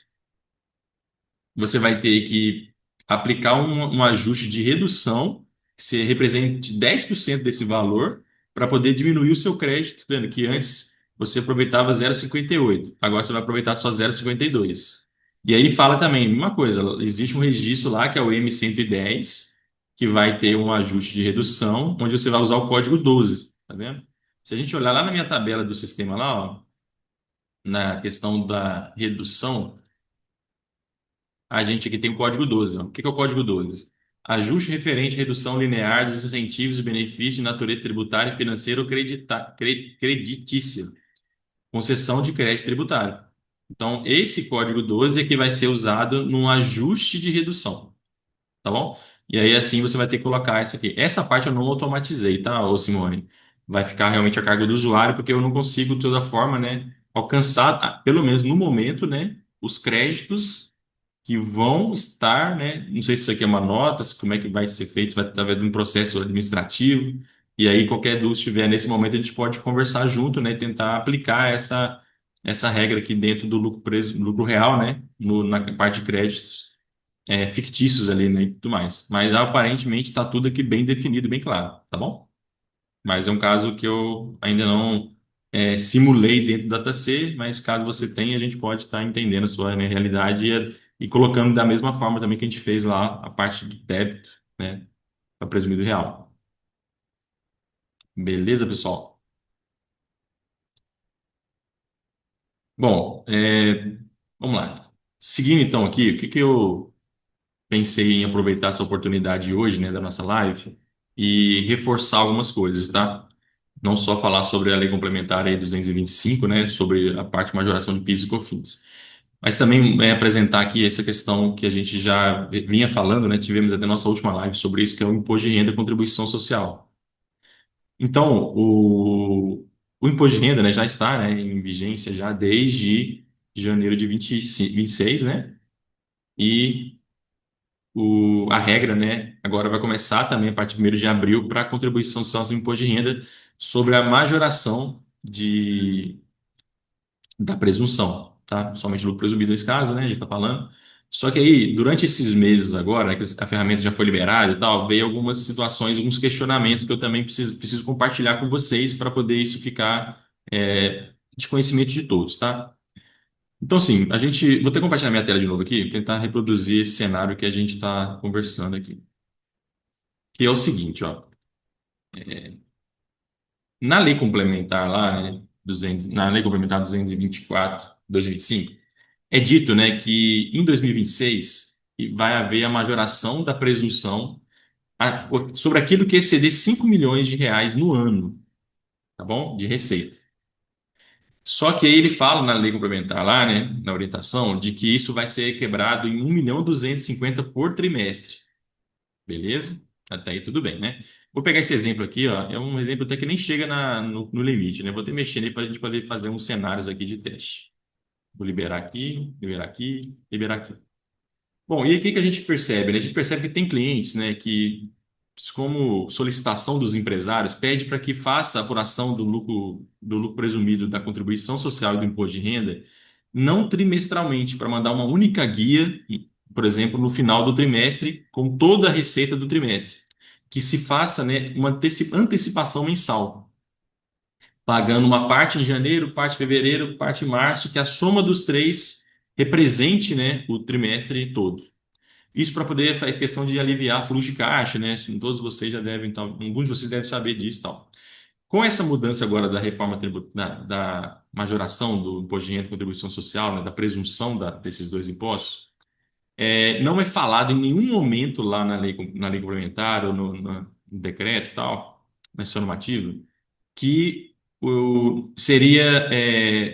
você vai ter que aplicar um ajuste de redução, que se represente 10% desse valor, para poder diminuir o seu crédito, tá vendo? Que antes você aproveitava 0,58, agora você vai aproveitar só 0,52. E aí fala também, uma coisa, existe um registro lá que é o M110, que vai ter um ajuste de redução, onde você vai usar o código 12, tá vendo? Se a gente olhar lá na minha tabela do sistema lá, ó, na questão da redução, a gente aqui tem o código 12. Ó. O que que é o código 12? Ajuste referente à redução linear dos incentivos e benefícios de natureza tributária, financeira ou creditícia. Concessão de crédito tributário. Então, esse código 12 é que vai ser usado num ajuste de redução, tá bom? E aí, assim, você vai ter que colocar essa aqui. Essa parte eu não automatizei, tá, ô Simone? Vai ficar realmente a cargo do usuário, porque eu não consigo, de toda forma, né, alcançar, pelo menos no momento, né, os créditos que vão estar, né? Não sei se isso aqui é uma nota, como é que vai ser feito, se vai estar de um processo administrativo. E aí, qualquer dúvida que tiver nesse momento, a gente pode conversar junto, né? E tentar aplicar essa regra aqui dentro do lucro preso, lucro real, né? Na parte de créditos fictícios ali, né? E tudo mais. Mas aparentemente está tudo aqui bem definido, bem claro, tá bom? Mas é um caso que eu ainda não simulei dentro do DataC, mas caso você tenha, a gente pode estar entendendo a sua, né, realidade e colocando da mesma forma também que a gente fez lá a parte do débito, né, para presumido real. Beleza, pessoal? Bom, vamos lá. Seguindo então aqui, o que que eu pensei em aproveitar essa oportunidade hoje, né, da nossa live e reforçar algumas coisas, tá? Não só falar sobre a lei complementar aí 225, né, sobre a parte de majoração de PIS e COFINS, mas também apresentar aqui essa questão que a gente já vinha falando, né, tivemos até nossa última live sobre isso, que é o imposto de renda e contribuição social. Então, o imposto de renda, né, já está, né, em vigência já desde janeiro de 26, né, e a regra, né, agora vai começar também a partir de 1º de abril para a contribuição social do imposto de renda sobre a majoração da presunção, tá? Somente lucro presumido nesse caso, né? A gente está falando. Só que aí, durante esses meses agora, né, que a ferramenta já foi liberada e tal, veio algumas situações, alguns questionamentos que eu também preciso compartilhar com vocês para poder isso ficar de conhecimento de todos, tá? Então, assim, vou ter que compartilhar minha tela de novo aqui, tentar reproduzir esse cenário que a gente está conversando aqui. Que é o seguinte, ó. Na lei complementar lá, né, 200, na lei complementar 224, 2025, é dito, né, que em 2026 vai haver a majoração da presunção sobre aquilo que exceder R$ 5 milhões no ano. tá bom? De receita. Só que aí ele fala na lei complementar lá, né, na orientação, de que isso vai ser quebrado em 1.250.000 por trimestre. Beleza? Até aí tudo bem, né? Vou pegar esse exemplo aqui, ó. É um exemplo até que nem chega no limite, né? Vou ter mexendo aí para a gente poder fazer uns cenários aqui de teste. Vou liberar aqui, liberar aqui, liberar aqui. Bom, e aí o que que a gente percebe, né? A gente percebe que tem clientes, né, que, como solicitação dos empresários, pede para que faça a apuração do lucro presumido da contribuição social e do imposto de renda, não trimestralmente, para mandar uma única guia, por exemplo, no final do trimestre, com toda a receita do trimestre. Que se faça, né, uma antecipação mensal, pagando uma parte em janeiro, parte em fevereiro, parte em março, que a soma dos três represente, né, o trimestre todo. Isso para poder fazer questão de aliviar fluxo de caixa, né? Todos vocês já devem, então, alguns de vocês devem saber disso, e tal. Com essa mudança agora da reforma da majoração do imposto de renda e contribuição social, né, da presunção desses dois impostos, não é falado em nenhum momento lá na lei complementar ou no decreto, e tal, na sua normativa, que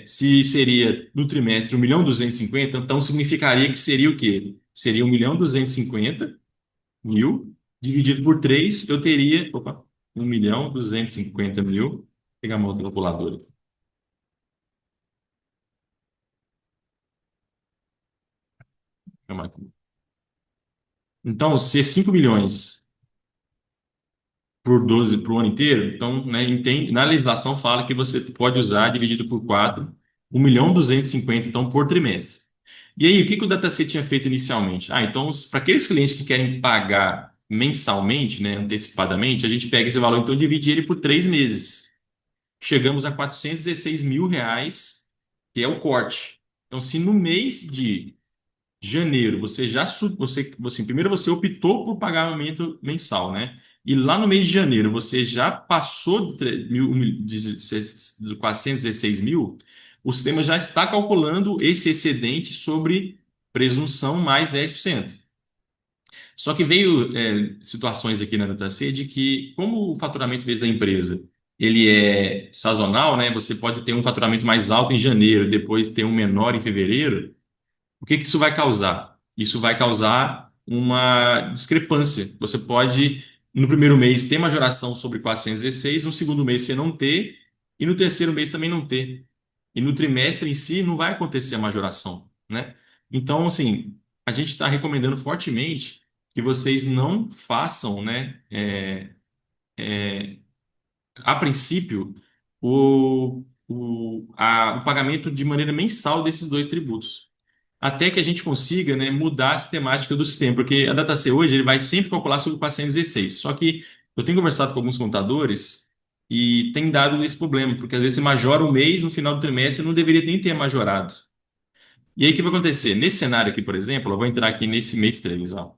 se seria no trimestre 1.250.000, então significaria que seria o quê? Seria 1.250.000 dividido por 3, eu teria, opa, 1.250.000, vou pegar uma outra calculadora. Calma aqui. Então, se 5 milhões por 12 para o ano inteiro, então, né, na legislação fala que você pode usar dividido por 4, 1.250.000, então, por trimestre. E aí, o que que o DataC tinha feito inicialmente? Então, para aqueles clientes que querem pagar mensalmente, né, antecipadamente, a gente pega esse valor, então, e divide ele por 3 meses. Chegamos a R$ 416.000, que é o corte. Então, se no mês de janeiro você já primeiro você optou por pagamento mensal, né? E lá no mês de janeiro você já passou de 416.000, o sistema já está calculando esse excedente sobre presunção mais 10%. Só que veio situações aqui na DataC de que, como o faturamento vezes da empresa ele é sazonal, né? Você pode ter um faturamento mais alto em janeiro, depois ter um menor em fevereiro. O que que isso vai causar? Isso vai causar uma discrepância. Você pode, no primeiro mês, ter majoração sobre 416, no segundo mês você não ter, e no terceiro mês também não ter. E no trimestre em si não vai acontecer a majoração, né? Então, assim, a gente está recomendando fortemente que vocês não façam, né, a princípio, o pagamento de maneira mensal desses dois tributos até que a gente consiga, né, mudar a sistemática do sistema, porque a DataC hoje ele vai sempre calcular sobre o 416. Só que eu tenho conversado com alguns contadores e tem dado esse problema, porque às vezes você majora um mês, no final do trimestre não deveria nem ter majorado. E aí o que vai acontecer? Nesse cenário aqui, por exemplo, eu vou entrar aqui nesse mês 3, ó.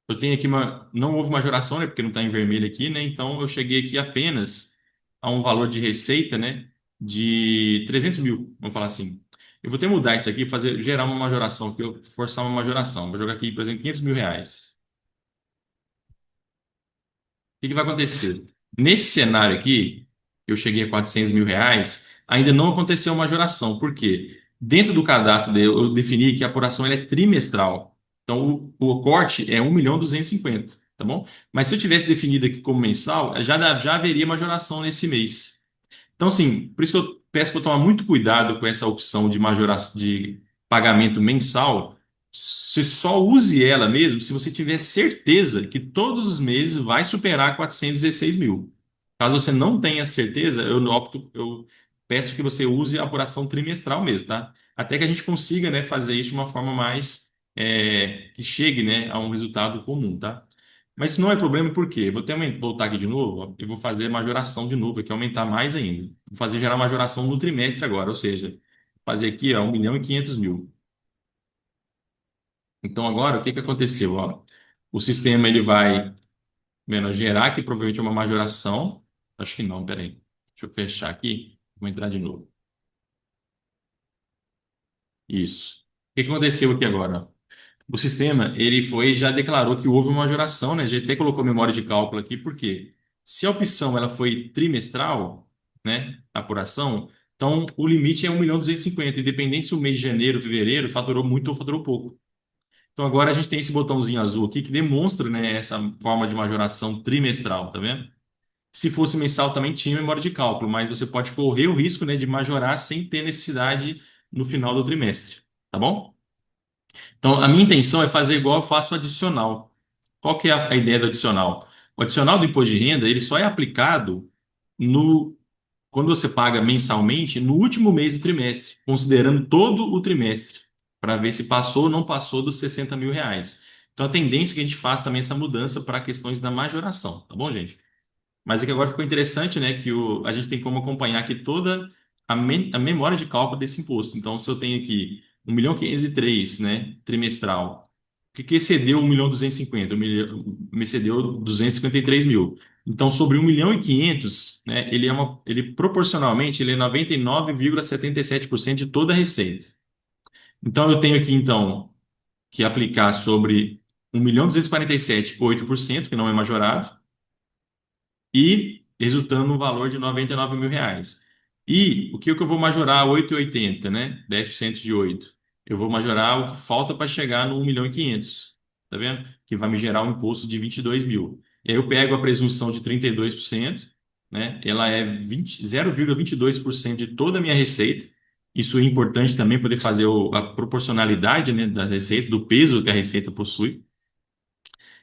Eu tenho aqui não houve majoração, né, porque não está em vermelho aqui, né? Então eu cheguei aqui apenas a um valor de receita, né, de 300.000, vamos falar assim. Eu vou ter que mudar isso aqui, gerar uma majoração, aqui, eu forçar uma majoração. Vou jogar aqui, por exemplo, R$ 500.000. O que que vai acontecer? Nesse cenário aqui, eu cheguei a R$ 400.000, ainda não aconteceu uma majoração. Por quê? Dentro do cadastro eu defini que a apuração ela é trimestral. Então, o corte é 1.250.000, tá bom? Mas se eu tivesse definido aqui como mensal, já haveria majoração nesse mês. Então, assim, por isso que eu peço para tomar muito cuidado com essa opção de majoração, de pagamento mensal. Você só use ela mesmo se você tiver certeza que todos os meses vai superar 416.000. Caso você não tenha certeza, eu peço que você use a apuração trimestral mesmo, tá? Até que a gente consiga, né, fazer isso de uma forma mais que chegue, né, a um resultado comum, tá? Mas isso não é problema porque vou voltar aqui de novo, ó, eu vou fazer majoração de novo, aqui aumentar mais ainda. Vou fazer gerar majoração no trimestre agora, ou seja, fazer aqui ó, 1.500.000. Então agora o que que aconteceu? Ó? O sistema ele vai gerar aqui provavelmente uma majoração. Acho que não, peraí. Deixa eu fechar aqui, vou entrar de novo. Isso. O que que aconteceu aqui agora? O sistema ele já declarou que houve uma majoração, né? Já até colocou memória de cálculo aqui, por quê? Se a opção ela foi trimestral, né, a apuração, então o limite é 1.250.000, independente se o mês de janeiro, fevereiro faturou muito ou faturou pouco. Então agora a gente tem esse botãozinho azul aqui que demonstra, né, essa forma de majoração trimestral, tá vendo? Se fosse mensal também tinha memória de cálculo, mas você pode correr o risco, né, de majorar sem ter necessidade no final do trimestre, tá bom? Então a minha intenção é fazer igual eu faço o adicional. Qual que é a ideia do adicional? O adicional do imposto de renda, ele só é aplicado no quando você paga mensalmente no último mês do trimestre, considerando todo o trimestre, para ver se passou ou não passou dos R$ 60.000. Então a tendência é que a gente faça também essa mudança para questões da majoração, tá bom, gente? Mas é que agora ficou interessante, né, que a gente tem como acompanhar aqui toda a memória de cálculo desse imposto. Então, se eu tenho aqui 1.503.000, né, trimestral, o que que excedeu 1.250.000? Me excedeu 253.000. Então, sobre 1.500.000, né, ele proporcionalmente, ele é 99,77% de toda a receita. Então, eu tenho aqui, então, que aplicar sobre 1.247.000, 8%, que não é majorado, e resultando no valor de R$ 99.000. E o que eu vou majorar 8,80, né? 10% de 8. Eu vou majorar o que falta para chegar no 1.500.000. Tá vendo? Que vai me gerar um imposto de 22.000. E aí eu pego a presunção de 32%, né? Ela é 0,22% de toda a minha receita. Isso é importante também poder fazer a proporcionalidade, né, da receita, do peso que a receita possui.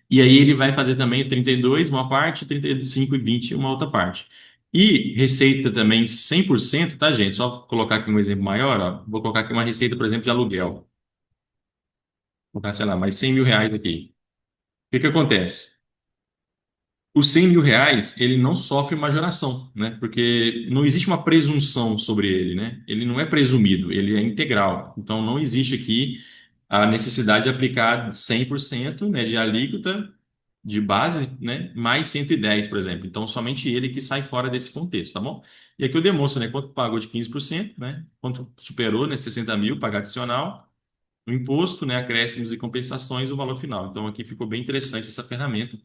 E aí ele vai fazer também 32 uma parte, 35 e 20 uma outra parte. E receita também 100%, tá, gente? Só colocar aqui um exemplo maior, ó. Vou colocar aqui uma receita, por exemplo, de aluguel. Vou colocar, sei lá, mais R$ 100.000 aqui. O que que acontece? Os R$ 100.000, ele não sofre majoração, né? Porque não existe uma presunção sobre ele, né? Ele não é presumido, ele é integral. Então não existe aqui a necessidade de aplicar 100%, né, de alíquota de base, né, mais 110, por exemplo. Então, somente ele que sai fora desse contexto, tá bom? E aqui eu demonstro, né, quanto pagou de 15%, né, quanto superou, né, 60.000, pagar adicional, o imposto, né, acréscimos e compensações, o valor final. Então, aqui ficou bem interessante essa ferramenta.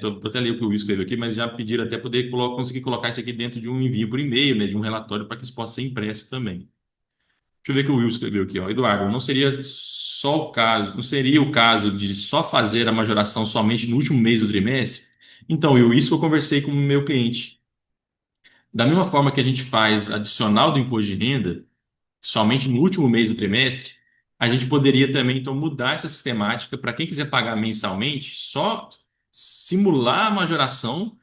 Tô até li o que o Will escreveu aqui, mas já pediram até poder conseguir colocar isso aqui dentro de um envio por e-mail, né, de um relatório para que isso possa ser impresso também. Deixa eu ver o que o Will escreveu aqui, ó. Eduardo, não seria só o caso, não seria o caso de só fazer a majoração somente no último mês do trimestre? Então, Will, isso eu conversei com o meu cliente. Da mesma forma que a gente faz adicional do imposto de renda somente no último mês do trimestre, a gente poderia também então mudar essa sistemática para quem quiser pagar mensalmente, só simular a majoração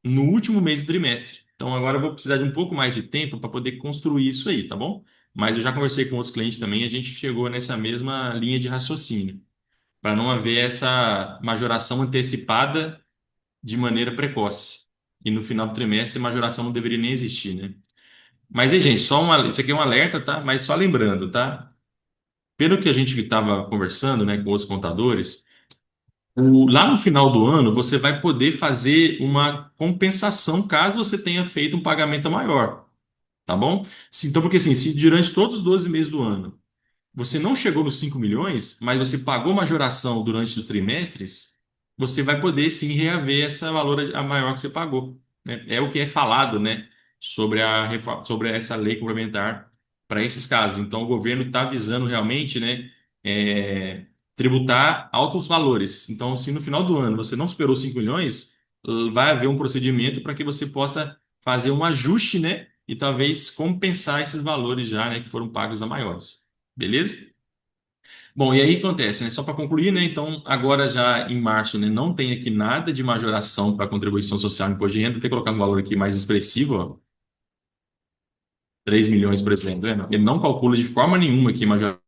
no último mês do trimestre. Então agora eu vou precisar de um pouco mais de tempo para poder construir isso aí, tá bom? Mas eu já conversei com outros clientes também, e a gente chegou nessa mesma linha de raciocínio, para não haver essa majoração antecipada de maneira precoce. E no final do trimestre, a majoração não deveria nem existir, né? Mas aí, gente, isso aqui é um alerta, tá? Mas só lembrando, tá? Pelo que a gente estava conversando, né, com outros contadores, lá no final do ano, você vai poder fazer uma compensação caso você tenha feito um pagamento maior, tá bom? Então, porque assim, se durante todos os 12 meses do ano você não chegou nos 5 milhões, mas você pagou majoração durante os trimestres, você vai poder sim reaver essa valor a maior que você pagou, né? É o que é falado, né, sobre essa lei complementar para esses casos. Então, o governo está visando realmente, né, tributar altos valores. Então, se no final do ano você não superou 5 milhões, vai haver um procedimento para que você possa fazer um ajuste, né, e talvez compensar esses valores já, né, que foram pagos a maiores. Beleza? Bom, e aí acontece, né? Só para concluir, né? Então, agora já em março, né, não tem aqui nada de majoração para contribuição social e imposto de renda. Vou ter que colocar um valor aqui mais expressivo, ó, 3 milhões, por exemplo. Né? Ele não calcula de forma nenhuma aqui majoração,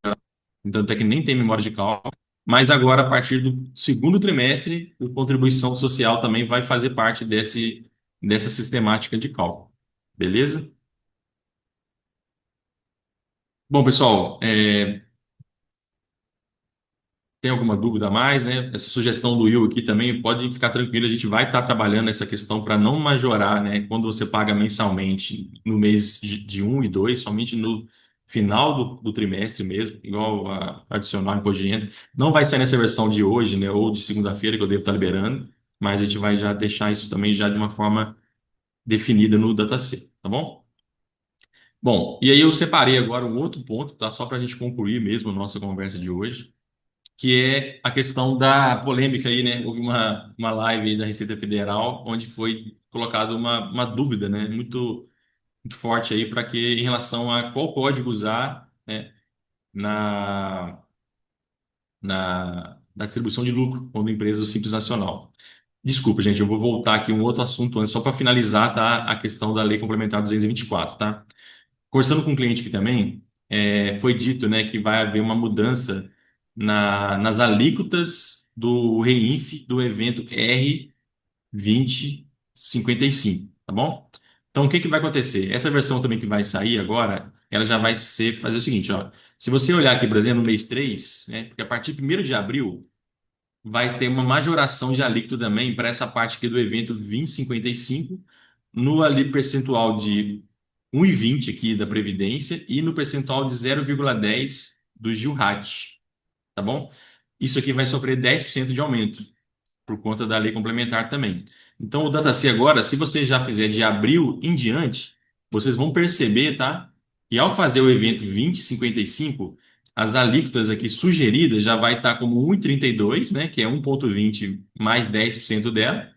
então até que nem tem memória de cálculo. Mas agora, a partir do segundo trimestre, a contribuição social também vai fazer parte dessa sistemática de cálculo. Beleza? Bom, pessoal, tem alguma dúvida a mais, né? Essa sugestão do Will aqui também, pode ficar tranquilo, a gente vai estar trabalhando essa questão para não majorar, né? Quando você paga mensalmente no mês de 1 e 2, somente no final do trimestre mesmo, igual a adicional imposto de renda. Não vai ser nessa versão de hoje, né? Ou de segunda-feira que eu devo estar liberando. mas a gente vai já deixar isso também já de uma forma definida no dataset, tá bom? Bom, e aí eu separei agora um outro ponto, tá? Só para a gente concluir mesmo a nossa conversa de hoje, que é a questão da polêmica aí, né? Houve uma live aí da Receita Federal onde foi colocada uma dúvida, né? Muito forte aí para que em relação a qual código usar, né? Na, na distribuição de lucro quando a empresa é o Simples Nacional. Desculpa, gente, eu vou voltar aqui um outro assunto antes, só para finalizar, tá? A questão da Lei Complementar 224, tá? Conversando com um cliente aqui também, foi dito, né, que vai haver uma mudança nas alíquotas do REINF do evento R2055, tá bom? Então, o que que vai acontecer? Essa versão também que vai sair agora, ela já vai fazer o seguinte, ó. Se você olhar aqui, por exemplo, no mês 3, né, porque a partir de 1º de abril, vai ter uma majoração de alíquota também para essa parte aqui do evento 2055 no ali percentual de 1,20 aqui da Previdência e no percentual de 0,10 do Gilhat, tá bom? Isso aqui vai sofrer 10% de aumento por conta da lei complementar também. Então, o DataC agora, se você já fizer de abril em diante, vocês vão perceber, tá? Que ao fazer o evento 2055, as alíquotas aqui sugeridas já vai estar como 1,32, né? Que é 1,20 mais 10% dela.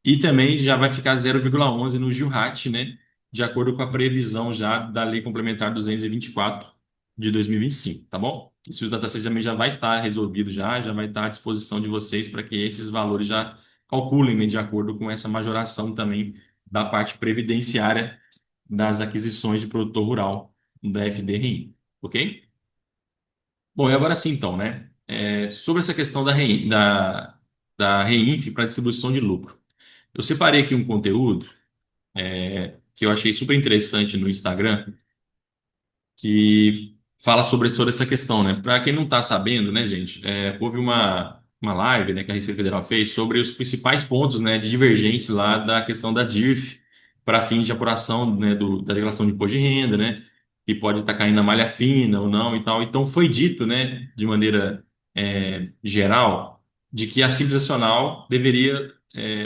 E também já vai ficar 0,11 no Gilhat, né? De acordo com a previsão já da Lei Complementar 224 de 2025, tá bom? Isso o dataset também já vai estar resolvido já vai estar à disposição de vocês para que esses valores já calculem, né, de acordo com essa majoração também da parte previdenciária das aquisições de produtor rural da FDRI, ok? Bom, e agora sim, então, né? Sobre essa questão da REINF para distribuição de lucro. Eu separei aqui um conteúdo que eu achei super interessante no Instagram, que fala sobre essa questão, né? Para quem não está sabendo, né, gente, houve uma live, né, que a Receita Federal fez sobre os principais pontos, né, de divergentes lá da questão da DIRF para fins de apuração, né, da declaração de imposto de renda, né, que pode estar caindo na malha fina ou não e tal. Então foi dito, né, de maneira geral, de que a Simples Nacional deveria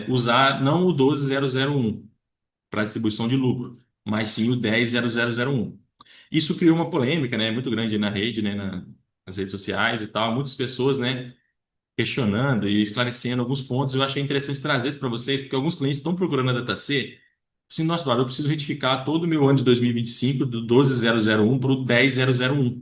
usar não o 12001 para distribuição de lucro, mas sim o 10.0001. Isso criou uma polêmica, né, muito grande na rede, né, nas redes sociais e tal, muitas pessoas, né, questionando e esclarecendo alguns pontos. Eu achei interessante trazer isso para vocês, porque alguns clientes estão procurando a DataC. Assim, nossa, Eduardo, eu preciso retificar todo o meu ano de 2025 do 12.001 para o 10.001.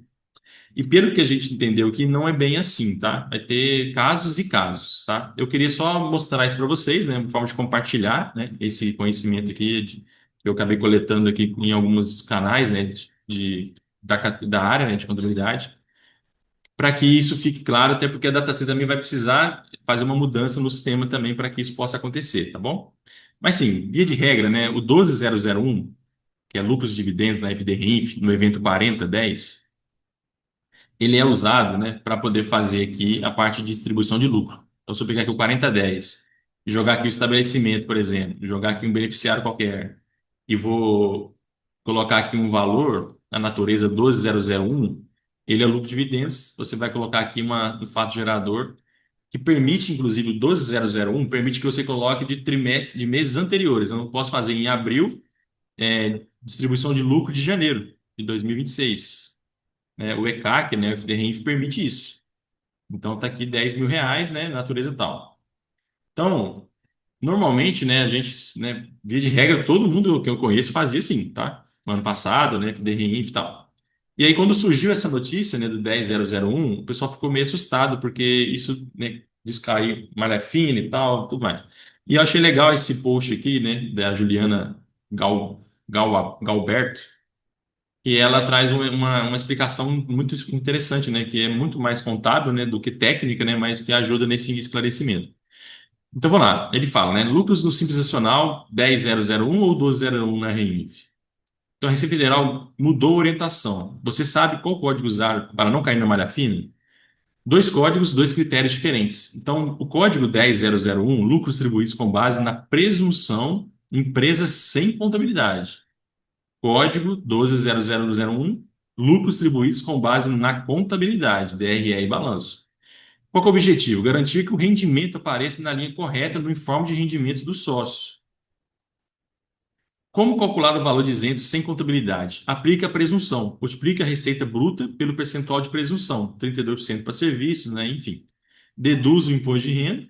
E pelo que a gente entendeu que não é bem assim, tá? Vai ter casos e casos, tá? Eu queria só mostrar isso para vocês, né? Uma forma de compartilhar, né? Esse conhecimento aqui que eu acabei coletando aqui em alguns canais, né? Da área, né? De contabilidade, para que isso fique claro, até porque a DataC também vai precisar fazer uma mudança no sistema também para que isso possa acontecer, tá bom? Mas sim, via de regra, né? O 12.001, que é lucros e dividendos na FDRINF, no evento 4010, ele é usado, né, para poder fazer aqui a parte de distribuição de lucro. Então, se eu pegar aqui o 4010 e jogar aqui o estabelecimento, por exemplo, jogar aqui um beneficiário qualquer e vou colocar aqui um valor na natureza 12001, ele é lucro de dividendos. Você vai colocar aqui um fato gerador que permite, inclusive, o 12001 permite que você coloque de trimestre, de meses anteriores. Eu não posso fazer em abril, distribuição de lucro de janeiro de 2026, né? O ECAC, né, o FDRINF, permite isso. Então tá aqui R$ 10.000, né, natureza tal. Então, normalmente, né, a gente, né, via de regra, todo mundo que eu conheço fazia assim, tá? No ano passado, né, FDRINF e tal. E aí, quando surgiu essa notícia, né, do 10.001, o pessoal ficou meio assustado, porque isso, né, diz cair malha fina e tal, tudo mais. E eu achei legal esse post aqui, né, da Juliana Galberto, que ela traz uma explicação muito interessante, né? Que é muito mais contábil, né, do que técnica, né? Mas que ajuda nesse esclarecimento. Então, vamos lá. Ele fala, né? Lucros no Simples Nacional 10.001 ou 12.01 na REINF. Então, a Receita Federal mudou a orientação. Você sabe qual código usar para não cair na malha fina? Dois códigos, dois critérios diferentes. Então, o código 10.001, lucros distribuídos com base na presunção empresa sem contabilidade. Código 12.0001, lucros distribuídos com base na contabilidade, DRE e balanço. Qual que é o objetivo? Garantir que o rendimento apareça na linha correta no informe de rendimentos do sócio. Como calcular o valor de isento sem contabilidade? Aplica a presunção. Multiplica a receita bruta pelo percentual de presunção, 32% para serviços, né? Enfim. Deduz o imposto de renda,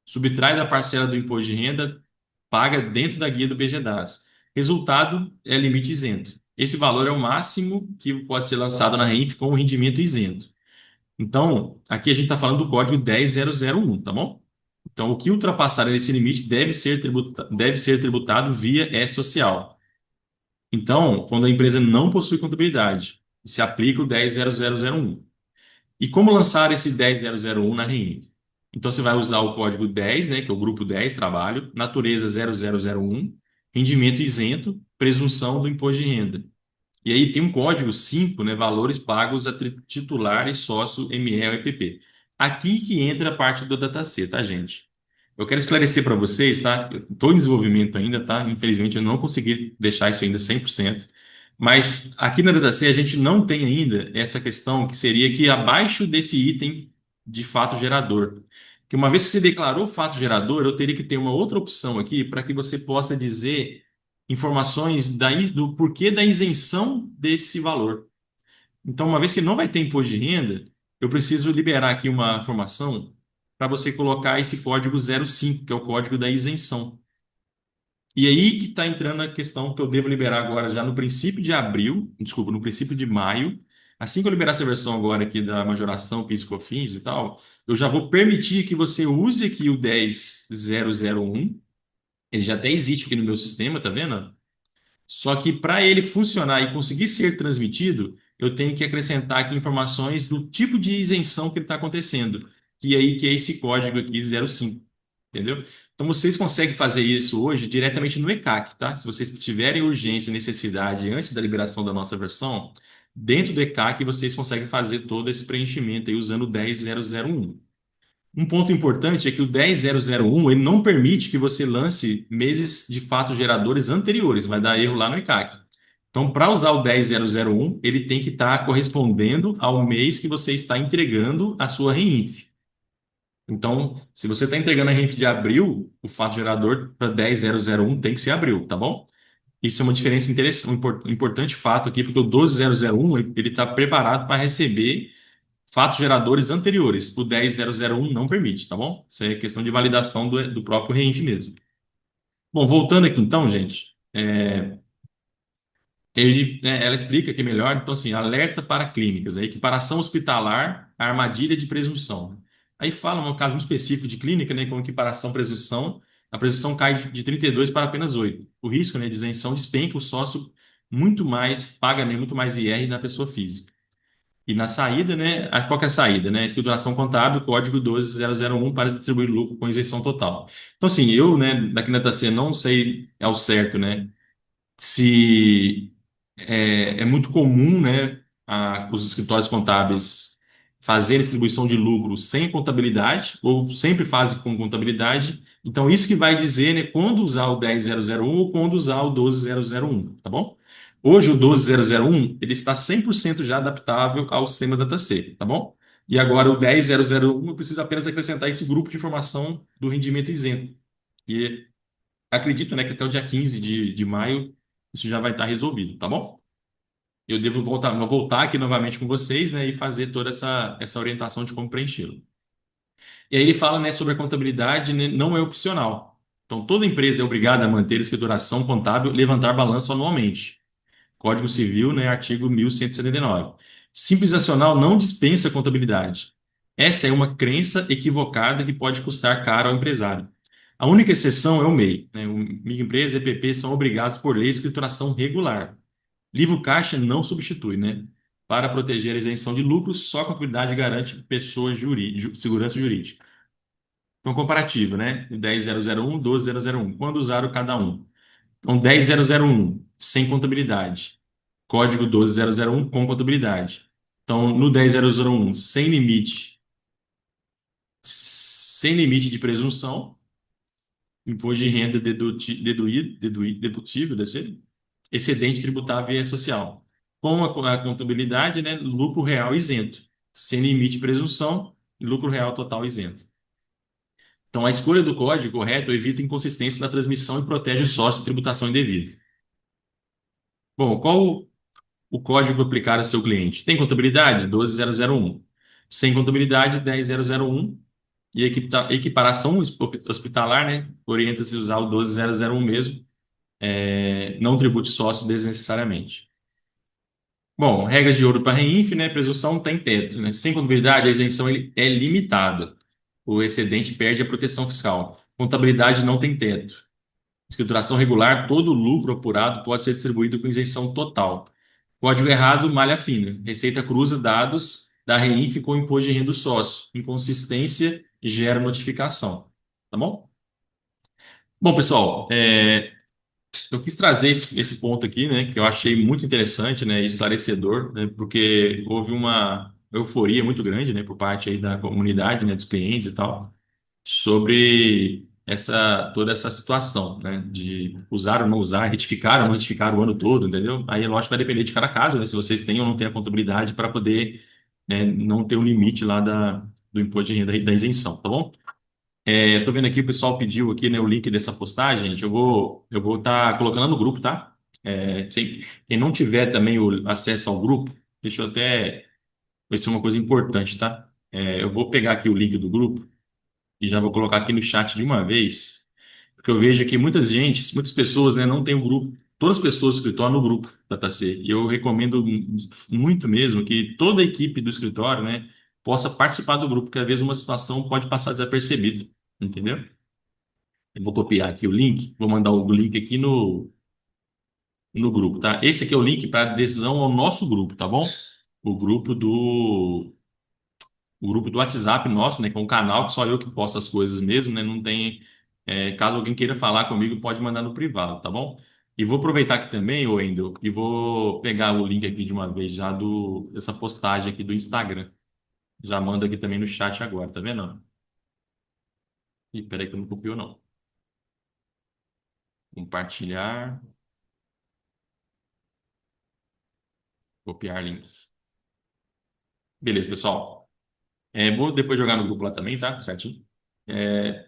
subtrai da parcela do imposto de renda, paga dentro da guia do BGDAS. Resultado é limite isento. Esse valor é o máximo que pode ser lançado na REINF com o rendimento isento. Então, aqui a gente está falando do código 10001, tá bom? Então, o que ultrapassar esse limite deve ser tributado via E-Social. Então, quando a empresa não possui contabilidade, se aplica o 10001. E como lançar esse 10001 na REINF? Então, você vai usar o código 10, né, que é o grupo 10, trabalho, natureza 0001, rendimento isento, presunção do imposto de renda. E aí tem um código 5, né, valores pagos a titular e sócio ME ou EPP. Aqui que entra a parte do dataset, tá, gente? Eu quero esclarecer para vocês, tá? Eu estou em desenvolvimento ainda, tá? Infelizmente eu não consegui deixar isso ainda 100%. Mas aqui na DataC a gente não tem ainda essa questão que seria que abaixo desse item de fato gerador. Que uma vez que você declarou fato gerador, eu teria que ter uma outra opção aqui para que você possa dizer informações do porquê da isenção desse valor. Então, uma vez que não vai ter imposto de renda, eu preciso liberar aqui uma informação para você colocar esse código 05, que é o código da isenção. E aí que está entrando a questão que eu devo liberar agora já no princípio de abril, desculpa, no princípio de maio. Assim que eu liberar essa versão agora aqui da majoração, PIS e COFINS e tal, eu já vou permitir que você use aqui o 10001. Ele já até existe aqui no meu sistema, tá vendo? Só que para ele funcionar e conseguir ser transmitido, eu tenho que acrescentar aqui informações do tipo de isenção que está acontecendo, que é esse código aqui 05, entendeu? Então vocês conseguem fazer isso hoje diretamente no ECAC, tá? Se vocês tiverem urgência e necessidade antes da liberação da nossa versão, dentro do ECAC vocês conseguem fazer todo esse preenchimento aí usando o 10001. Um ponto importante é que o 10001 ele não permite que você lance meses de fato geradores anteriores, vai dar erro lá no ECAC. Então, para usar o 10001, ele tem que estar correspondendo ao mês que você está entregando a sua REINF. Então, se você está entregando a REINF de abril, o fato gerador para 10001 tem que ser abril, tá bom? Isso é uma diferença interessante, um importante fato aqui, porque o 12001 ele está preparado para receber fatos geradores anteriores. O 10001 não permite, tá bom? Isso é questão de validação do próprio REINF mesmo. Bom, voltando aqui então, gente, ela explica que é melhor, então assim, alerta para clínicas, a equiparação hospitalar, a armadilha de presunção. Aí fala um caso muito específico de clínica, né, com equiparação presunção, a presunção cai de 32 para apenas 8. O risco, né, de isenção despenca o sócio muito mais, paga, né, muito mais IR da pessoa física. E na saída, né? Qual que é a saída, né? Escrituração contábil, código 12001 para distribuir lucro com isenção total. Então, assim, eu, né, daqui na TAC não sei ao certo, né, se é muito comum, né, os escritórios contábeis fazerem distribuição de lucro sem contabilidade ou sempre fazem com contabilidade. Então, isso que vai dizer, né, quando usar o 10001 ou quando usar o 12001, tá bom? Hoje, o 12001 ele está 100% já adaptável ao sistema DataC, tá bom? E agora, o 10001 eu preciso apenas acrescentar esse grupo de informação do rendimento isento. E acredito, né, que até o dia 15 de maio isso já vai estar resolvido, tá bom? Eu devo voltar aqui novamente com vocês, né, e fazer toda essa orientação de como preenchê-lo. E aí ele fala, né, sobre a contabilidade, né, não é opcional. Então, toda empresa é obrigada a manter a escrituração contábil e levantar balanço anualmente. Código Civil, né, artigo 1179. Simples Nacional não dispensa contabilidade. Essa é uma crença equivocada que pode custar caro ao empresário. A única exceção é o MEI, né? O microempresa e EPP são obrigados por lei a escrituração regular. Livro caixa não substitui, né? Para proteger a isenção de lucros, só a contabilidade garante segurança jurídica. Então, comparativo, né? 10001, 12001. Quando usar o cada um? Então, 10001, sem contabilidade. Código 12001, com contabilidade. Então, no 10001, sem limite de presunção, imposto de renda dedutível, excedente tributável e social. Com a contabilidade, né, lucro real isento, sem limite de presunção, e lucro real total isento. Então, a escolha do código correto evita inconsistência na transmissão e protege o sócio de tributação indevida. Bom, qual o código aplicar ao seu cliente? Tem contabilidade? 12001. Sem contabilidade, 10001. E equiparação hospitalar, né? Orienta-se a usar o 12001 mesmo. Não tribute sócio desnecessariamente. Bom, regra de ouro para Reinf, né? Presunção tem teto, né? Sem contabilidade, a isenção é limitada. O excedente perde a proteção fiscal. Contabilidade não tem teto. Escrituração regular, todo lucro apurado pode ser distribuído com isenção total. Código errado, malha fina. Receita cruza dados da Reinf com o imposto de renda do sócio. Inconsistência gera notificação. Tá bom? Bom, pessoal, eu quis trazer esse ponto aqui, né, que eu achei muito interessante, né, e esclarecedor, né, porque houve uma euforia muito grande, né, por parte aí da comunidade, né, dos clientes e tal, sobre toda essa situação, né, de usar ou não usar, retificar ou não retificar o ano todo, entendeu? Aí, lógico, vai depender de cada caso, né, se vocês têm ou não têm a contabilidade para poder, né, não ter o limite lá do imposto de renda e da isenção, tá bom? Eu tô vendo aqui, o pessoal pediu aqui, né, o link dessa postagem, gente. Eu vou estar colocando no grupo, tá? Quem não tiver também o acesso ao grupo, deixa eu até ver se é uma coisa importante, tá? Eu vou pegar aqui o link do grupo e já vou colocar aqui no chat de uma vez, porque eu vejo aqui muitas pessoas, né, não têm o grupo, todas as pessoas do escritório no grupo da TAC. E eu recomendo muito mesmo que toda a equipe do escritório, né, possa participar do grupo, porque às vezes uma situação pode passar desapercebida, entendeu? Eu vou copiar aqui o link, vou mandar o link aqui no grupo, tá? Esse aqui é o link para adesão ao nosso grupo, tá bom? O grupo do o grupo do WhatsApp nosso, né? Que é um canal que só eu que posto as coisas mesmo, né? Não tem. Caso alguém queira falar comigo, pode mandar no privado, tá bom? E vou aproveitar aqui também, Wendel, e vou pegar o link aqui de uma vez já dessa postagem aqui do Instagram. Já mando aqui também no chat agora, tá vendo? Ih, peraí que eu não copiou, não. Compartilhar, copiar links. Beleza, pessoal. Vou depois jogar no grupo lá também, tá? Certinho.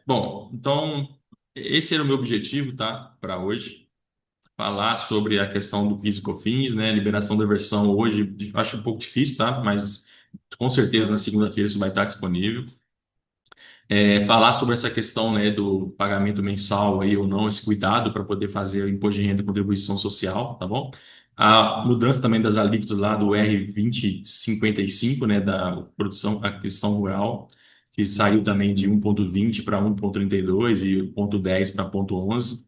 Bom, então, esse era o meu objetivo, tá? Para hoje. Falar sobre a questão do PIS e COFINS, né? Liberação da versão hoje, acho um pouco difícil, tá? Mas com certeza na segunda-feira isso vai estar disponível. Falar sobre essa questão, né, do pagamento mensal aí ou não, esse cuidado para poder fazer o imposto de renda e contribuição social, tá bom? A mudança também das alíquotas lá do R 2055, né, da produção, a questão rural, que saiu também de 1,20 para 1,32 e 1,10 para 1,11.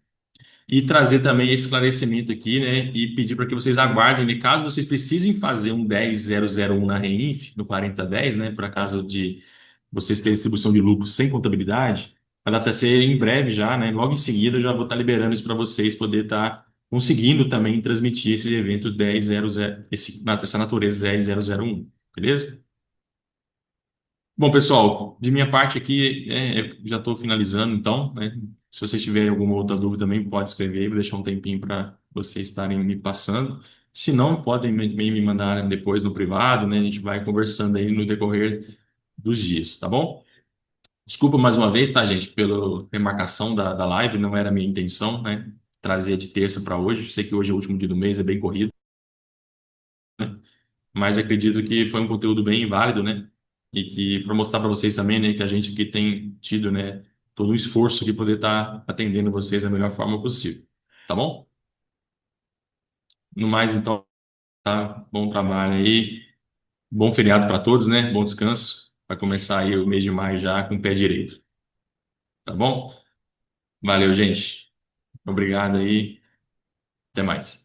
E trazer também esse esclarecimento aqui, né? E pedir para que vocês aguardem, né, caso vocês precisem fazer um 10001 na Reinf, no 4010, né? Para caso de vocês terem distribuição de lucro sem contabilidade, vai até ser em breve já, né? Logo em seguida eu já vou estar liberando isso para vocês poder estar conseguindo também transmitir esse evento 100, essa natureza 10001, beleza? Bom, pessoal, de minha parte aqui, já estou finalizando, então, né? Se vocês tiverem alguma outra dúvida também, pode escrever aí, vou deixar um tempinho para vocês estarem me passando. Se não, podem me mandar depois no privado, né? A gente vai conversando aí no decorrer dos dias, tá bom? Desculpa mais uma vez, tá, gente, pela remarcação da live, não era a minha intenção, né? Trazer de terça para hoje. Sei que hoje é o último dia do mês, é bem corrido, mas acredito que foi um conteúdo bem válido, né? E que para mostrar para vocês também, né, que a gente aqui tem tido, né, todo um esforço de poder estar atendendo vocês da melhor forma possível. Tá bom? No mais, então, tá? Bom trabalho aí. Bom feriado para todos, né? Bom descanso. Vai começar aí o mês de maio já com o pé direito. Tá bom? Valeu, gente. Obrigado aí. Até mais.